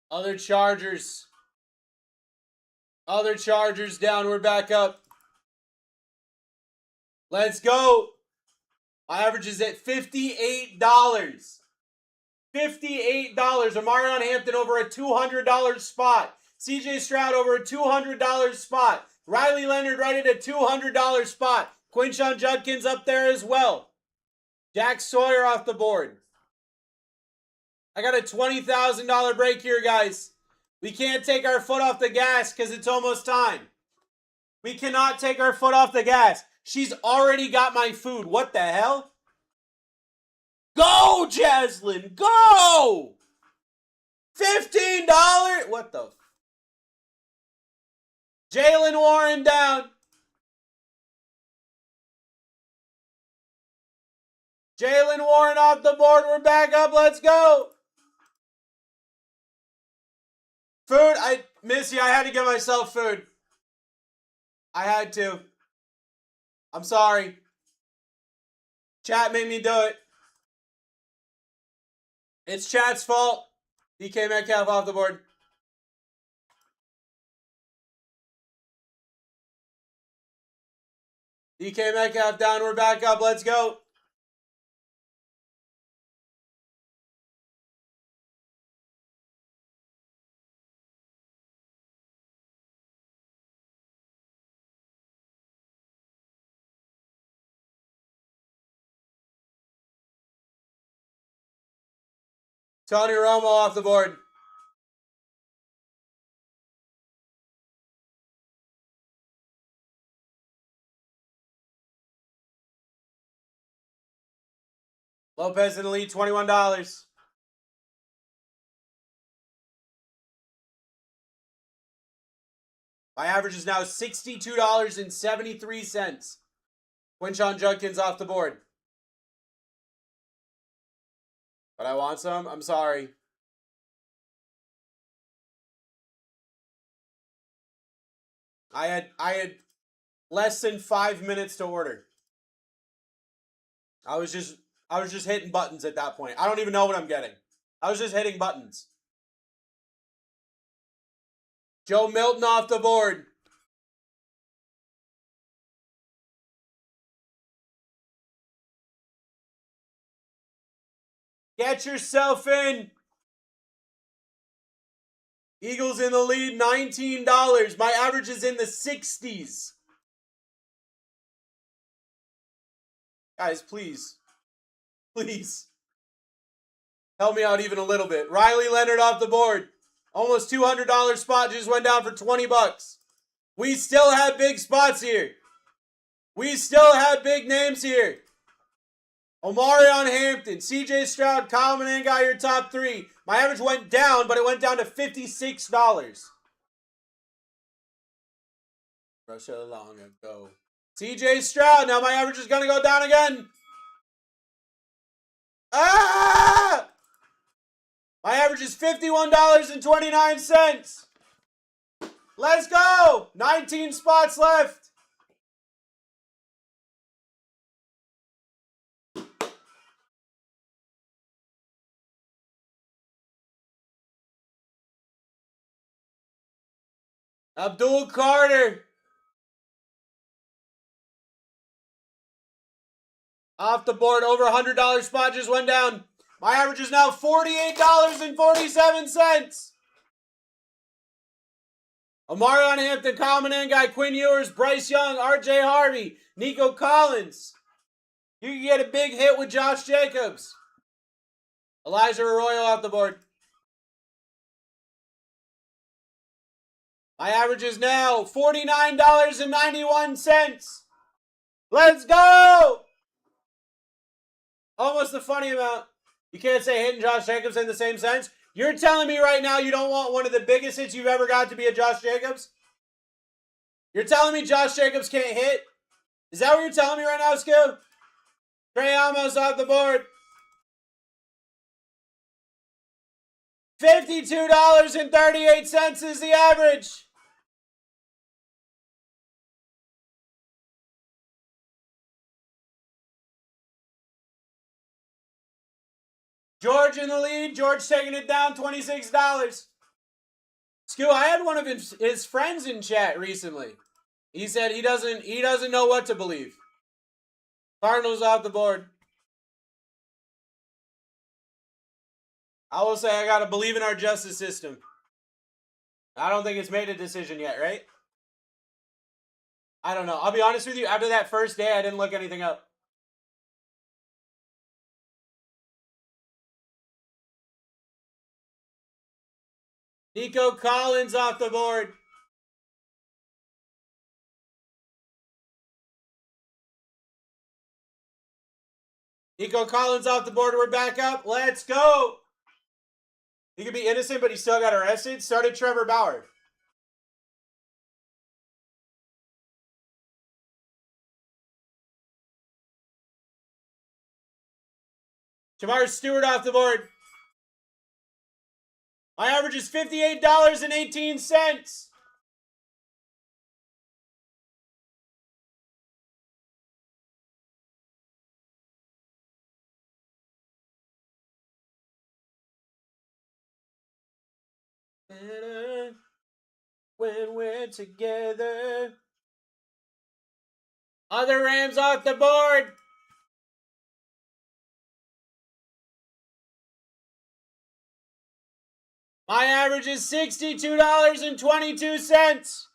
Speaker 1: Other Chargers. Other Chargers down. We're back up. Let's go. My average is at $58. $58. Omarion Hampton over a $200 spot. CJ Stroud over a $200 spot. Riley Leonard right at a $200 spot. Quinshon Judkins up there as well. Jack Sawyer off the board. I got a $20,000 break here, guys. We can't take our foot off the gas because it's almost time. We cannot take our foot off the gas. She's already got my food. What the hell? Go, Jaslyn. Go! $15. What the? Jalen Warren down. Jalen Warren off the board. We're back up. Let's go. Food. Missy, I had to get myself food. I had to. I'm sorry. Chat made me do it. It's chat's fault. DK Metcalf off the board. DK Metcalf down. We're back up. Let's go. Tony Romo off the board. Lopez in the lead, $21. My average is now $62.73. Quinshon Judkins off the board. But I want some. I'm sorry. I had less than 5 minutes to order. I was just hitting buttons at that point. I don't even know what I'm getting. I was just hitting buttons. Joe Milton off the board. Get yourself in. Eagles in the lead, $19. My average is in the 60s. Guys, please. Please. Help me out even a little bit. Riley Leonard off the board. Almost $200 spot just went down for 20 bucks. We still have big spots here. We still have big names here. Omarion Hampton, CJ Stroud, Kyle Mananga, your top three. My average went down, but it went down to $56. Russia long ago. CJ Stroud, now my average is going to go down again. Ah! My average is $51.29. Let's go! 19 spots left. Abdul Carter. Off the board, over $100 spot just went down. My average is now $48.47. Omarion Hampton, Kyle Mananga, Quinn Ewers, Bryce Young, RJ Harvey, Nico Collins. You can get a big hit with Josh Jacobs. Elijah Arroyo off the board. My average is now $49.91. Let's go! Almost the funny amount. You can't say hitting Josh Jacobs in the same sense. You're telling me right now you don't want one of the biggest hits you've ever got to be a Josh Jacobs? You're telling me Josh Jacobs can't hit? Is that what you're telling me right now, Skill? Trey Amos off the board. $52.38 is the average. George in the lead. George taking it down, $26. Skoo, I had one of his friends in chat recently. He said he doesn't know what to believe. Cardinals off the board. I will say I gotta believe in our justice system. I don't think it's made a decision yet, right? I don't know. I'll be honest with you. After that first day, I didn't look anything up. Nico Collins off the board. Nico Collins off the board. We're back up. Let's go. He could be innocent, but he still got arrested. Started Trevor Bauer. Jamar Stewart off the board. My average is $58.18. When we're together. Other Rams off the board. My average is $62.22.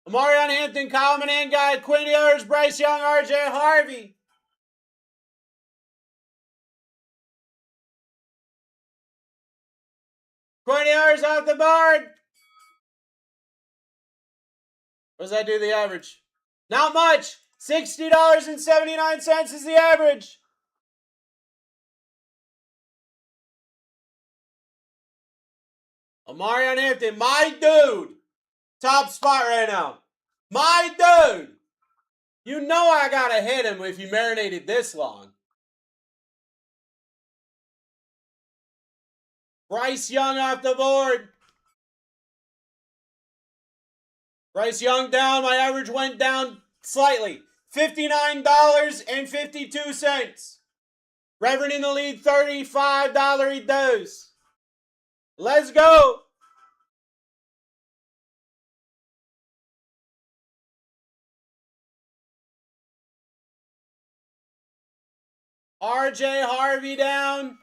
Speaker 1: Omarion Hampton, Kyle Mananga, Quinn Ewers, Bryce Young, RJ Harvey. Quinn Ewers off the board. What does that do the average? Not much. $60.79 is the average. Omarion Hampton, my dude. Top spot right now. My dude. You know I gotta hit him if you marinated this long. Bryce Young off the board. Bryce Young down. My average went down slightly. $59.52. Reverend in the lead, $35 he does. Let's go. RJ Harvey down.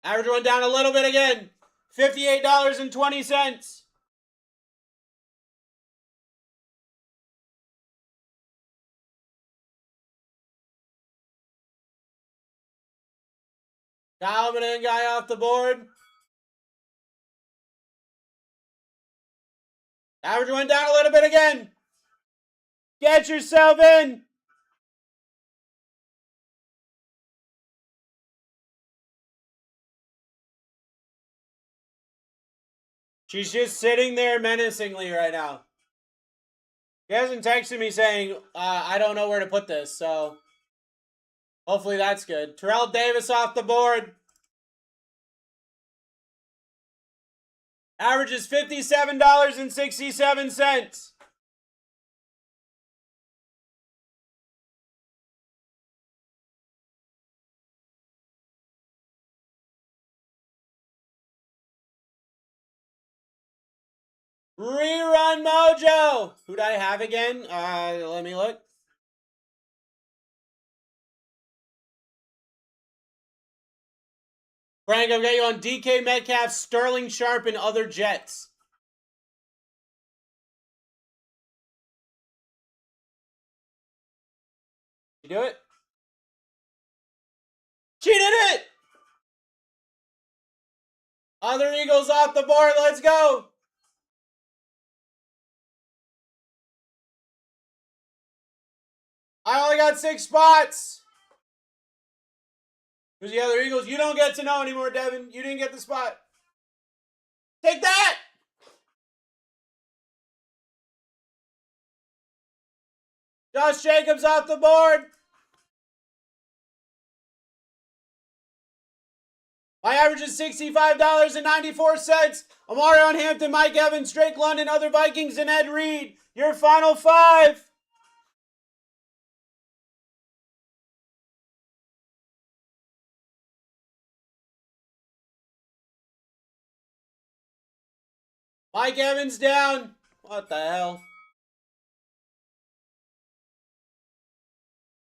Speaker 1: Average went down a little bit again. $58.20. Dominant guy off the board. Average went down a little bit again. Get yourself in. She's just sitting there menacingly right now. She hasn't texted me saying, I don't know where to put this, so hopefully that's good. Terrell Davis off the board. Average is $57.67. Rerun Mojo. Who'd I have again? Let me look. Frank, I've got you on DK Metcalf, Sterling Sharp, and other Jets. You do it? She did it! Other Eagles off the board. Let's go. I only got 6 spots. Who's the other Eagles? You don't get to know anymore, Devin. You didn't get the spot. Take that! Josh Jacobs off the board. My average is $65.94. Amarion Hampton, Mike Evans, Drake London, other Vikings, and Ed Reed. Your final 5. Mike Evans down. What the hell?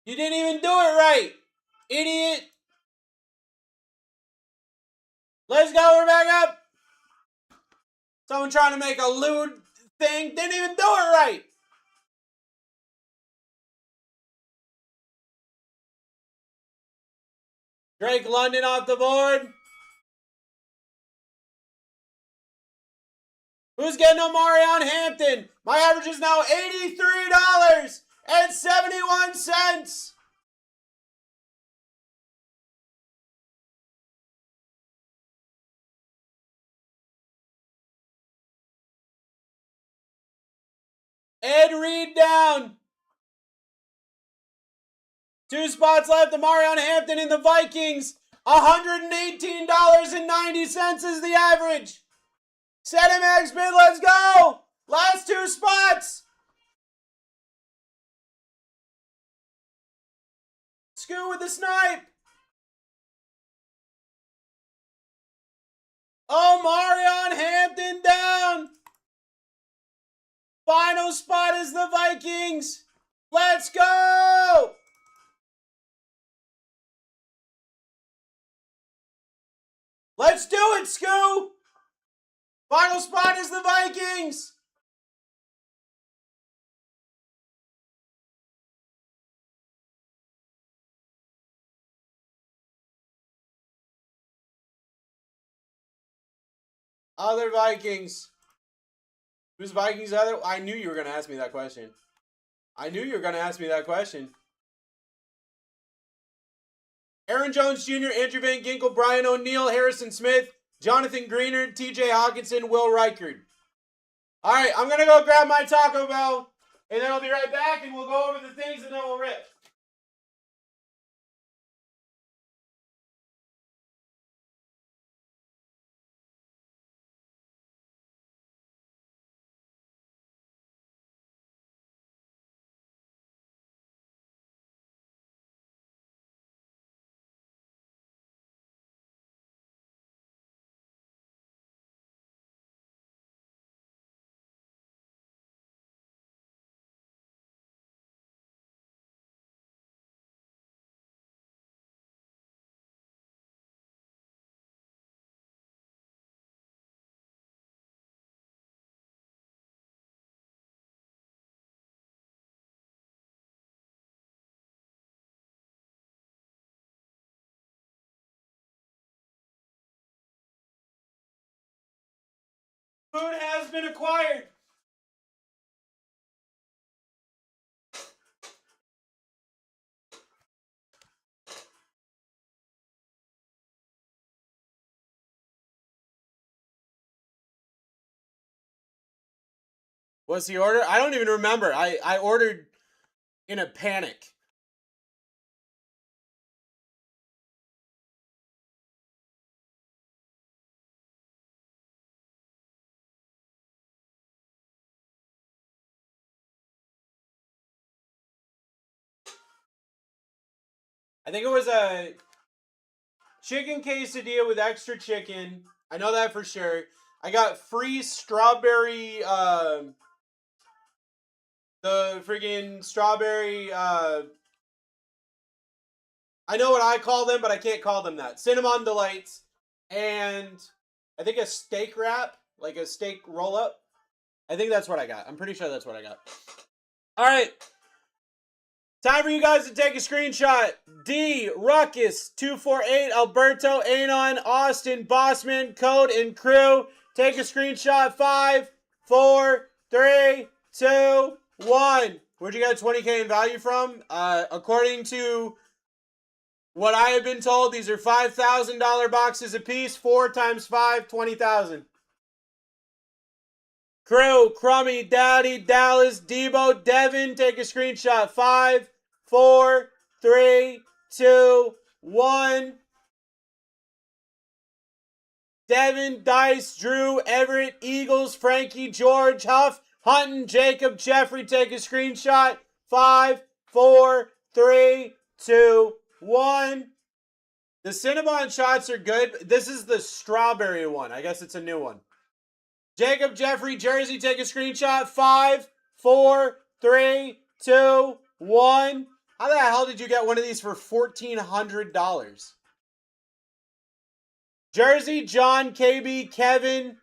Speaker 1: You didn't even do it right, idiot. Let's go. We're back up. Someone trying to make a lewd thing. Didn't even do it right. Drake London off the board. Who's getting Amarion Hampton? My average is now $83.71. Ed Reed down. 2 spots left. Amarion Hampton in the Vikings. $118.90 is the average. Set him X bid. Let's go. Last 2 spots. Scoo with the snipe. Amarion Hampton down. Final spot is the Vikings. Let's go. Let's do it, Scoo. Final spot is the Vikings. Other Vikings. Who's Vikings other? I knew you were going to ask me that question. Aaron Jones Jr., Andrew Van Ginkel, Brian O'Neill, Harrison Smith, Jonathan Greenard, TJ Hawkinson, Will Reichard. All right, I'm going to go grab my Taco Bell, and then I'll be right back, and we'll go over the things, and then we'll rip. Food has been acquired. What's the order? I don't even remember. I ordered in a panic. I think it was a chicken quesadilla with extra chicken. I know that for sure. I got free strawberry, the freaking strawberry, I know what I call them, but I can't call them that. Cinnamon Delights. And I think a steak wrap, like a steak roll up. I think that's what I got. I'm pretty sure that's what I got. All right. Time for you guys to take a screenshot. D, Ruckus, 248, Alberto, Anon, Austin, Bossman, Code, and Crew. Take a screenshot. 5, 4, 3, 2, 1. Where'd you get 20K in value from? According to what I have been told, these are $5,000 boxes a piece. 4 times 5, 20,000. Crew, Crummy, Daddy, Dallas, Debo, Devin, take a screenshot. 5, 4, 3, 2, 1. Devin, Dice, Drew, Everett, Eagles, Frankie, George, Huff, Hunton, Jacob, Jeffrey, take a screenshot. 5, 4, 3, 2, 1. The Cinnabon shots are good. This is the strawberry one. I guess it's a new one. Jacob, Jeffrey, Jersey, take a screenshot. 5, 4, 3, 2, 1. How the hell did you get one of these for $1,400? Jersey, John, KB, Kevin,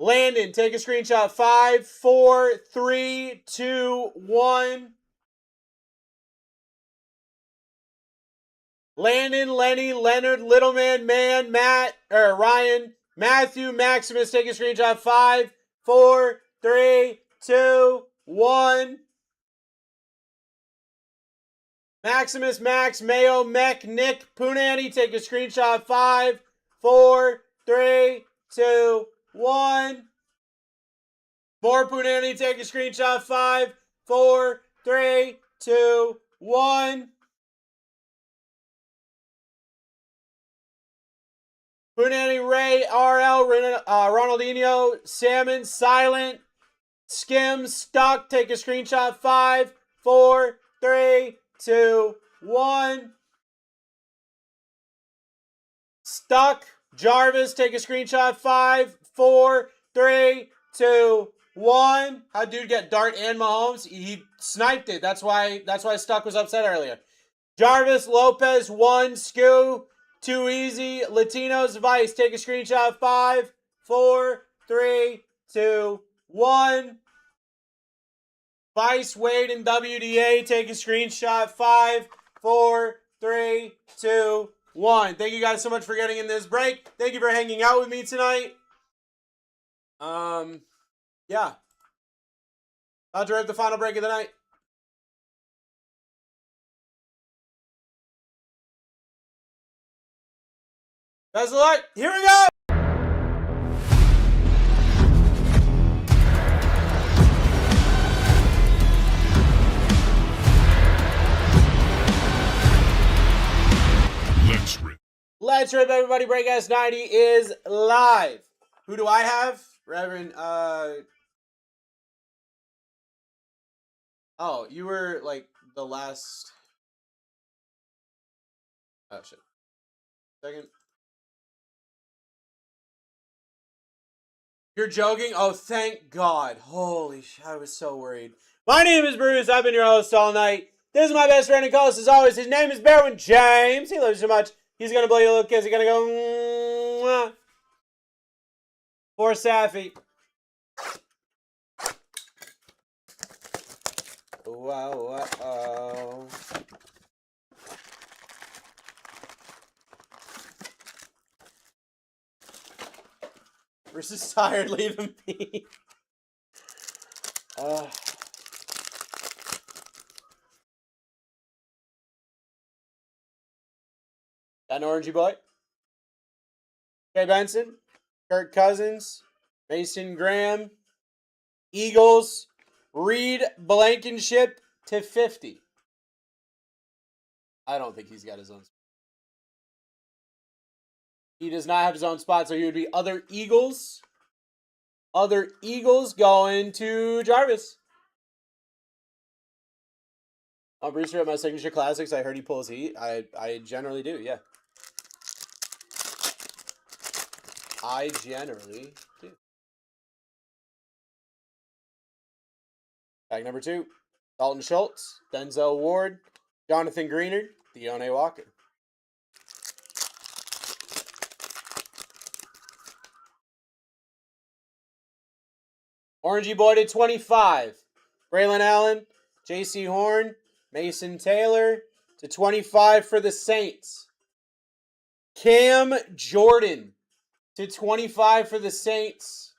Speaker 1: Landon, take a screenshot. 5, 4, 3, 2, 1. Landon, Lenny, Leonard, Littleman, Man, Matt, or Ryan, Matthew, Maximus, take a screenshot. 5, 4, 3, 2, 1. Maximus, Max, Mayo, Mech, Nick, Punani, take a screenshot. 5, 4, 3, 2, 1. More Punani, take a screenshot. 5, 4, 3, 2, 1. Punani, Ray, RL, Ronaldinho, Salmon, Silent, Skim, Stuck, take a screenshot. 5, 4, 3, 2, 1. Stuck, Jarvis, take a screenshot. 5, 4, 3, 2, 1. How'd dude get Dart and Mahomes? He sniped it. That's why Stuck was upset earlier. Jarvis, Lopez, 1, Skoo, Too Easy, Latinos, Vice, take a screenshot. 5, 4, 3, 2, 1. Vice, Wade, and WDA, take a screenshot. 5, 4, 3, 2, 1. Thank you guys so much for getting in this break. Thank you for hanging out with me tonight. Yeah. About to rip the final break of the night. Best of luck. Here we go. Let's rip, everybody. Breakcast 90 is live. Who do I have? Reverend, oh, you were, like, the last... Oh, shit. Second. You're joking? Oh, thank God. Holy shit, I was so worried. My name is Bruce. I've been your host all night. This is my best friend and co-host, as always. His name is Berwin James. He loves you so much. He's going to blow you a little kiss. He's going to go... Poor Safi. Wow, uh-oh. Versus tired, leave him be. Got an orangey boy. Trey Benson, Kirk Cousins, Mason Graham, Eagles, Reed Blankenship to 50. I don't think he's got his own spot. He does not have his own spot, so he would be other Eagles. Other Eagles going to Jarvis. Oh, Brewster at my signature classics. I heard he pulls heat. I generally do, yeah. I generally do. Bag number 2. Dalton Schultz, Denzel Ward, Jonathan Greenard, Deontay Walker. Orangey boy to 25. Braylon Allen, J.C. Horn, Mason Taylor to 25 for the Saints. Cam Jordan to 25 for the Saints.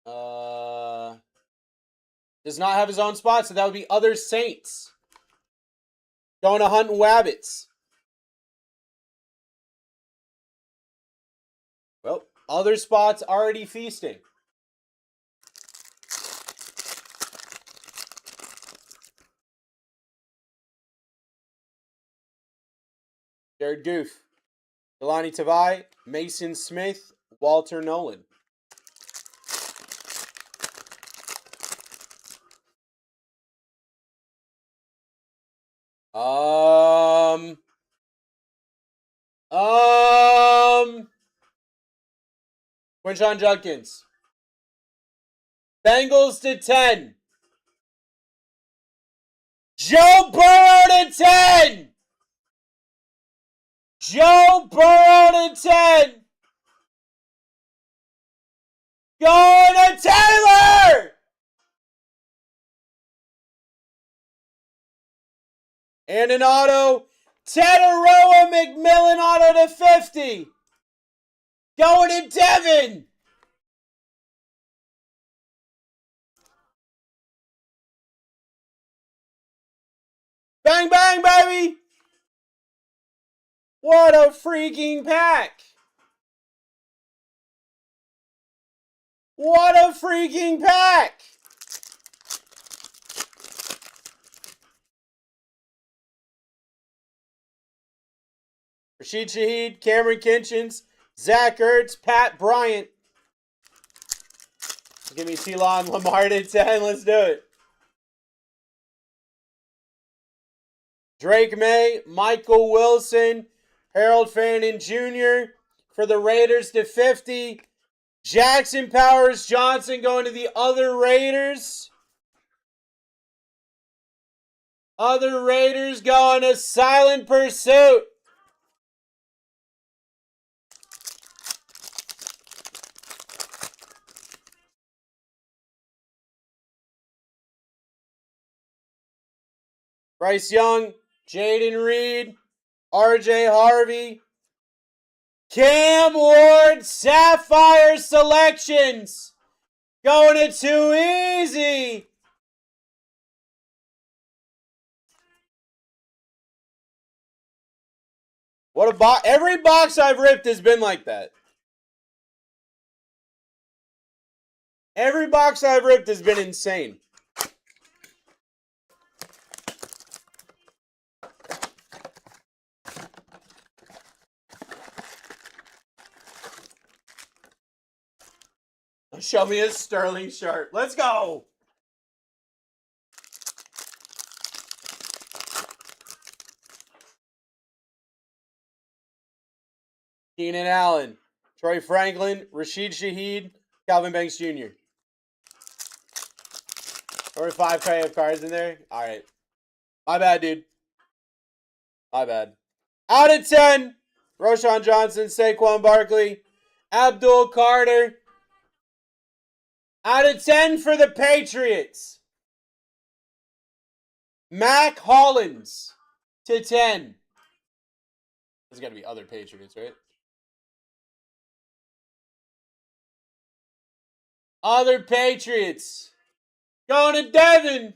Speaker 1: Does not have his own spot, so that would be other Saints. Going to Hunt and Wabbits. Well, other spots already feasting. Jared Goof, Delani Tavai, Mason Smith, Walter Nolan. Quinshon Judkins. Bengals to 10. Joe Burrow to 10. Joe Burrow to 10. Going to Taylor. And an auto. Tataroa McMillan auto to 50. Going to Devin. Bang, bang, baby. What a freaking pack. What a freaking pack. Rashid Shaheed, Cameron Kinchins, Zach Ertz, Pat Bryant. Give me T-Lon Lamar to 10. Let's do it. Drake May, Michael Wilson, Harold Fannin Jr. for the Raiders to 50. Jackson Powers Johnson going to the other Raiders. Other Raiders going to Silent Pursuit. Bryce Young, Jaden Reed, RJ Harvey, Cam Ward, Sapphire Selections. Going to Too Easy. What a box. Every box I've ripped has been like that. Every box I've ripped has been insane. Show me a Sterling Sharp. Let's go. Keenan Allen, Troy Franklin, Rashid Shaheed, Calvin Banks Jr. Or 5K of cards in there. All right. My bad, dude. My bad. Out of 10, Roshan Johnson, Saquon Barkley, Abdul Carter. Out of 10 for the Patriots. Mac Hollins to 10. There's got to be other Patriots, right? Other Patriots. Going to Devin.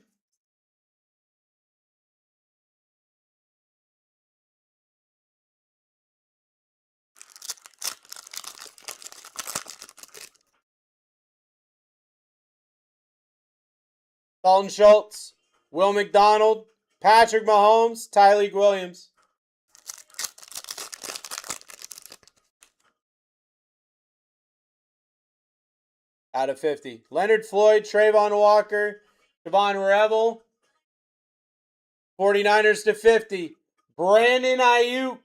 Speaker 1: Dalton Schultz, Will McDonald, Patrick Mahomes, Tyreek Williams. Out of 50. Leonard Floyd, Trayvon Walker, Devon Revel. 49ers to 50. Brandon Ayuk.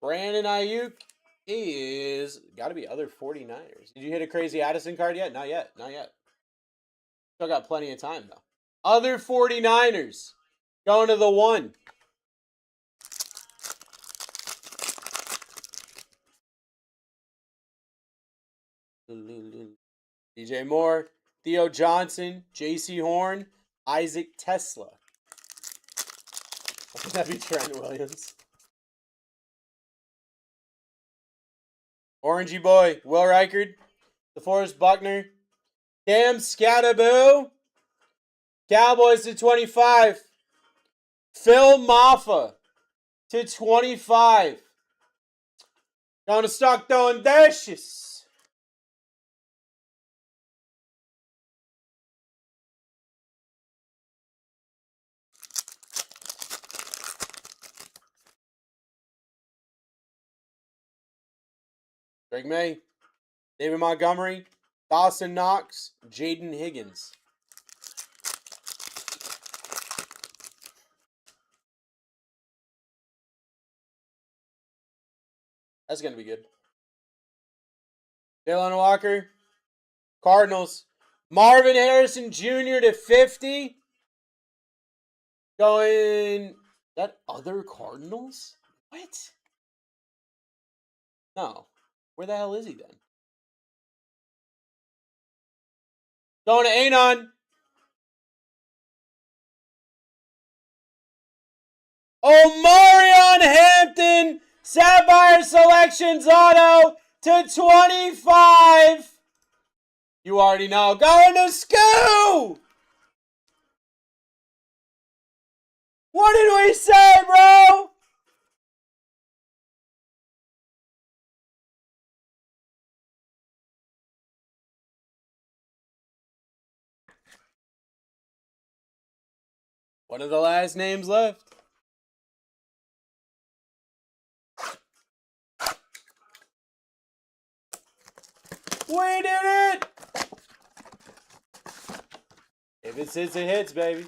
Speaker 1: Brandon Ayuk is got to be other 49ers. Did you hit a crazy Addison card yet? Not yet. Not yet. Still got plenty of time, though. Other 49ers. Going to the 1. DJ Moore, Theo Johnson, J.C. Horn, Isaac Tesla. Would that be Trent Williams? Orangey Boy, Will Reichard, DeForest Buckner, Cam Scattaboo, Cowboys to 25, Phil Maffa to 25. Going to Stockton Dashes. Greg May, David Montgomery, Dawson Knox, Jaden Higgins. That's going to be good. Jalen Walker, Cardinals, Marvin Harrison Jr. to 50. Going, that other Cardinals? What? No. Where the hell is he then? Going to Anon. Omarion Hampton, Sapphire Selections Auto to 25. You already know. Going to Scoo! What did we say, bro? One of the last names left. We did it! If it hits, it hits, baby.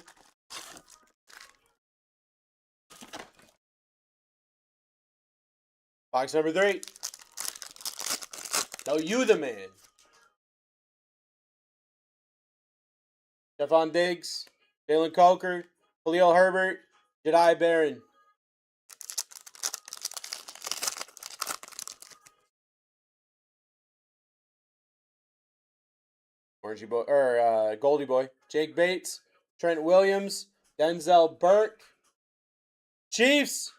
Speaker 1: Box number 3. No, you the man. Stephon Diggs, Jalen Coker, Khalil Herbert, Jedi Barron. Orangey Boy, or Goldie Boy. Jake Bates, Trent Williams, Denzel Burke. Chiefs,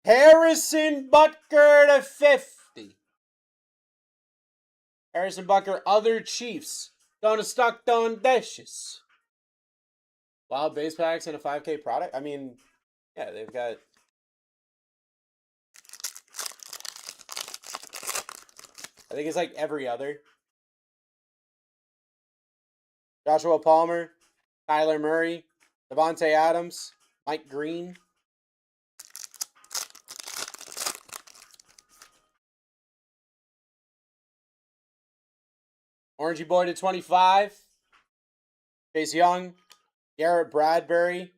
Speaker 1: Harrison Butker to 50. Harrison Butker, other Chiefs. Going to Stockton Dashes. Wild base packs and a 5K product. I mean, yeah, they've got. I think it's like every other. Joshua Palmer, Kyler Murray, Devontae Adams, Mike Green. Orangey Boy to 25. Chase Young, Garrett Bradbury,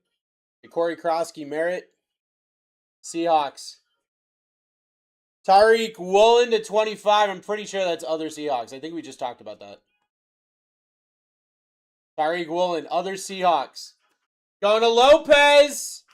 Speaker 1: Corey Krosky Merritt. Seahawks. Tariq Woolen to 25. I'm pretty sure that's other Seahawks. I think we just talked about that. Tariq Woolen, other Seahawks. Going to Lopez.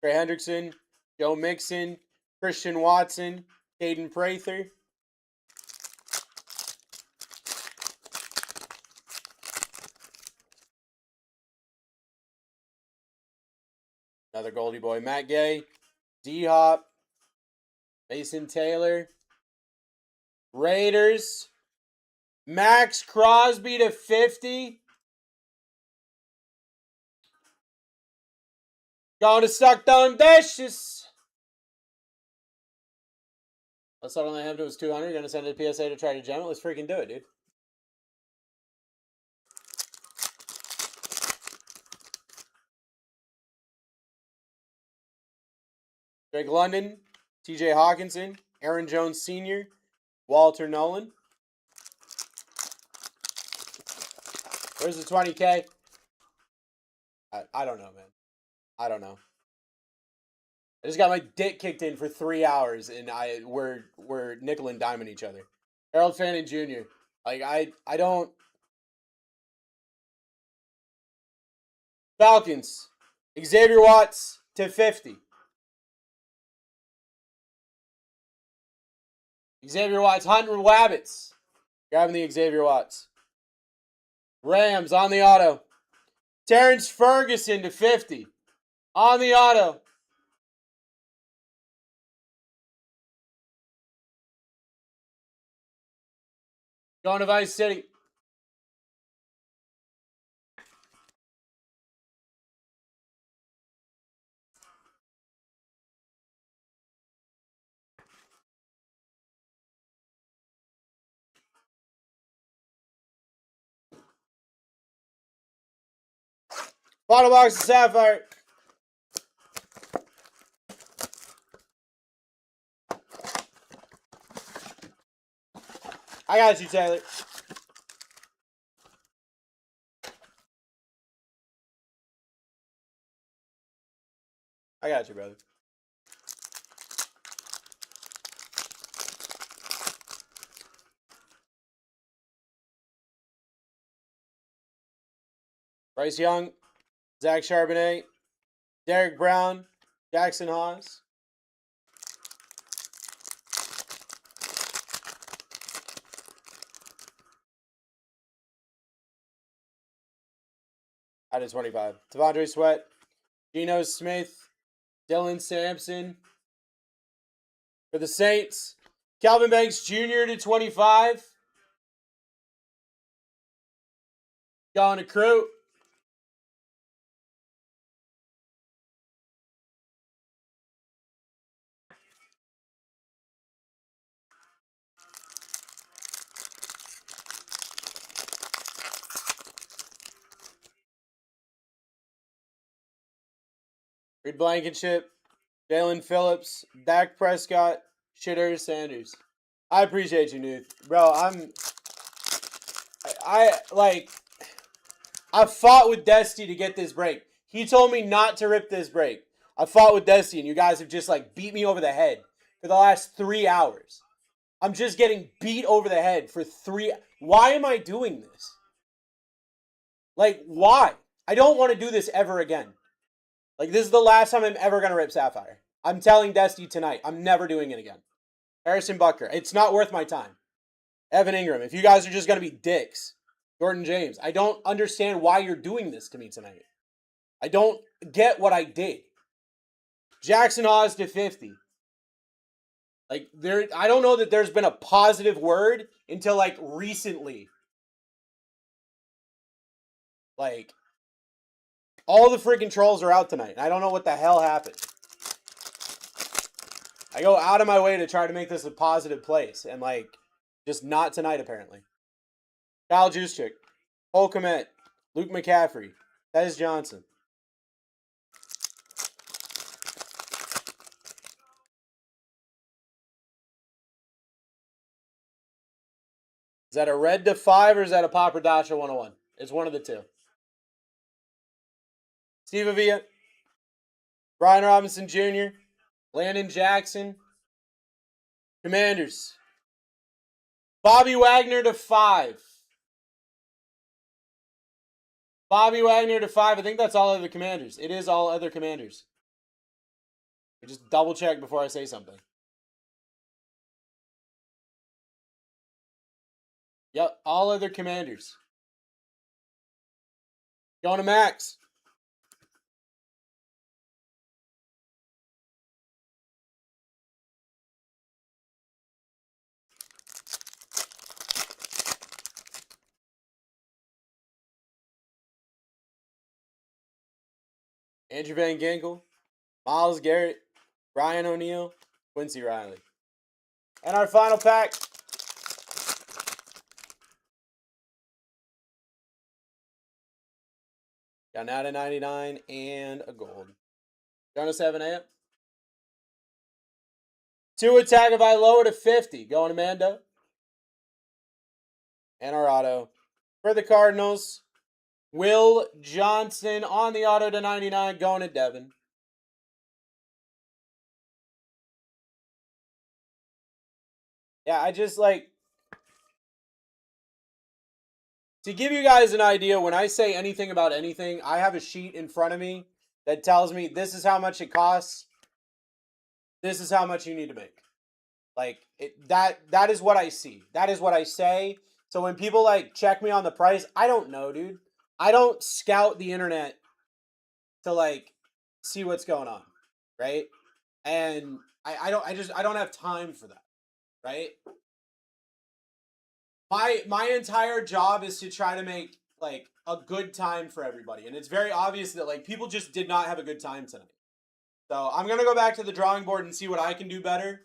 Speaker 1: Trey Hendrickson, Joe Mixon, Christian Watson, Caden Prather. Another Goldie boy. Matt Gay. D-Hop. Mason Taylor. Raiders. Max Crosby to 50. Going to suck down dishes. Let's settle on him to his 200. Going to send a PSA to try to gem it. Let's freaking do it, dude. Drake London, TJ Hawkinson, Aaron Jones Sr., Walter Nolan. Where's the 20K? I don't know, man. I don't know. I just got my dick kicked in for 3 hours, and we're nickel and diming each other. Harold Fannin Jr. Like I don't. Falcons. Xavier Watts to 50. Xavier Watts, Hunter Wabbits. Grabbing the Xavier Watts. Rams on the auto. Terrence Ferguson to 50. On the auto. Going to Vice City. Bottle box of Sapphire. I got you, Taylor. I got you, brother. Bryce Young, Zach Charbonnet, Derek Brown, Jackson Haas. Out of 25. Devondre Sweat, Geno Smith, Dylan Sampson. For the Saints, Calvin Banks Jr. to 25. Going to Crew. Reed Blankenship, Jalen Phillips, Dak Prescott, Shitter Sanders. I appreciate you, Nuth. Bro, I fought with Dusty to get this break. He told me not to rip this break. I fought with Dusty, and you guys have just, like, beat me over the head for the last 3 hours. I'm just getting beat over the head for 3. Why am I doing this? Like, why? I don't want to do this ever again. Like, this is the last time I'm ever going to rip Sapphire. I'm telling Dusty tonight. I'm never doing it again. Harrison Butker. It's not worth my time. Evan Ingram. If you guys are just going to be dicks. Jordan James. I don't understand why you're doing this to me tonight. I don't get what I did. Jackson Oz to 50. Like, I don't know that there's been a positive word until, like, recently. Like, all the freaking trolls are out tonight. I don't know what the hell happened. I go out of my way to try to make this a positive place. And, like, just not tonight, apparently. Kyle Juszczyk. Cole Kmet. Luke McCaffrey. Tez Johnson. Is that a red to 5 or is that a Papadasha 101? It's one of the two. Steve Avila. Brian Robinson Jr. Landon Jackson. Commanders. Bobby Wagner to 5. Bobby Wagner to 5. I think that's all other Commanders. It is all other Commanders. Just double check before I say something. Yep, all other Commanders. Going to Max. Andrew Van Ginkel, Myles Garrett, Brian O'Neill, Quincy Riley. And our final pack. Got an out of 99 and a gold. Jonas 7A. Tua Tagovailoa to 50. Going to Mando. And our auto. For the Cardinals, Will Johnson on the auto to 99. Going to Devin. Yeah, I just like... To give you guys an idea, when I say anything about anything, I have a sheet in front of me that tells me this is how much it costs. This is how much you need to make. Like, that is what I see. That is what I say. So when people, like, check me on the price, I don't know, dude. I don't scout the internet to, like, see what's going on, right? And I don't have time for that, right? My entire job is to try to make, like, a good time for everybody. And it's very obvious that, like, people just did not have a good time tonight. So I'm going to go back to the drawing board and see what I can do better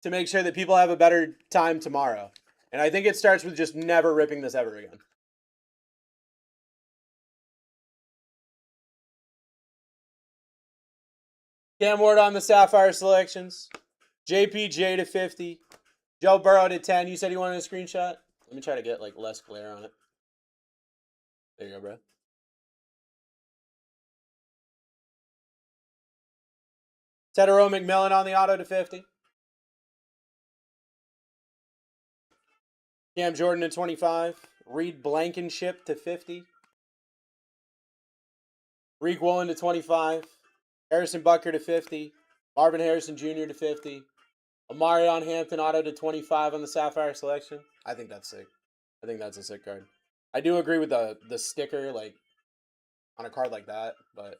Speaker 1: to make sure that people have a better time tomorrow. And I think it starts with just never ripping this ever again. Cam Ward on the Sapphire selections. JPJ to 50. Joe Burrow to 10. You said you wanted a screenshot? Let me try to get, like, less glare on it. There you go, bro. Tedero McMillan on the auto to 50. Cam Jordan to 25. Reed Blankenship to 50. Reek Woolen to 25. Harrison Butker to 50. Marvin Harrison Jr. to 50. Amarion Hampton auto to 25 on the Sapphire selection. I think that's sick. I think that's a sick card. I do agree with the sticker, like, on a card like that, but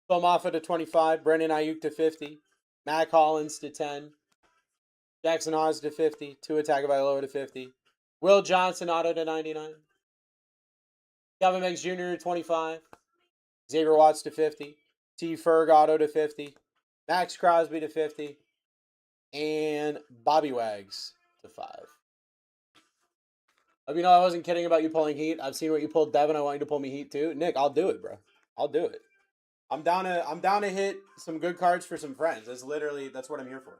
Speaker 1: Phil Moffa to 25, Brandon Ayuk to 50, Mac Hollins to 10, Jackson Hawes to 50, Tua Tagovailoa to 50, Will Johnson auto to 99, Calvin Banks Jr. to 25, Xavier Watts to 50, T. Ferg auto to 50, Max Crosby to 50, and Bobby Wags to 5. You know, I wasn't kidding about you pulling heat. I've seen what you pulled, Devin. I want you to pull me heat too. Nick, I'll do it, bro. I'll do it. I'm down to hit some good cards for some friends. That's what I'm here for.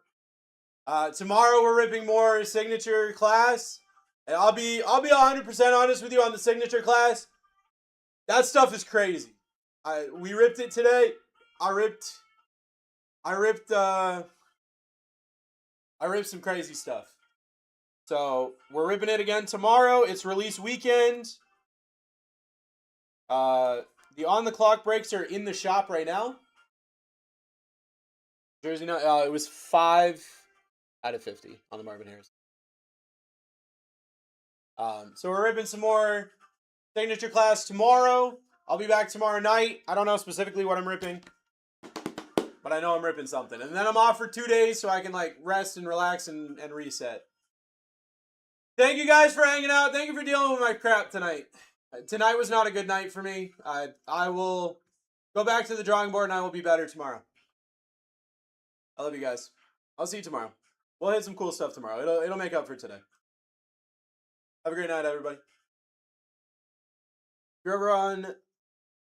Speaker 1: Tomorrow we're ripping more signature class. And I'll be 100% honest with you on the signature class. That stuff is crazy. We ripped it today. I ripped some crazy stuff. So we're ripping it again tomorrow. It's release weekend. The on the clock breaks are in the shop right now. Jersey, no, it was 5 out of 50 on the Marvin Harrison. So we're ripping some more signature class tomorrow. I'll be back tomorrow night. I don't know specifically what I'm ripping, but I know I'm ripping something. And then I'm off for 2 days so I can, like, rest and relax and reset. Thank you guys for hanging out. Thank you for dealing with my crap tonight. Tonight was not a good night for me. I will go back to the drawing board and I will be better tomorrow. I love you guys. I'll see you tomorrow. We'll hit some cool stuff tomorrow. It'll make up for today. Have a great night, everybody. If you're ever on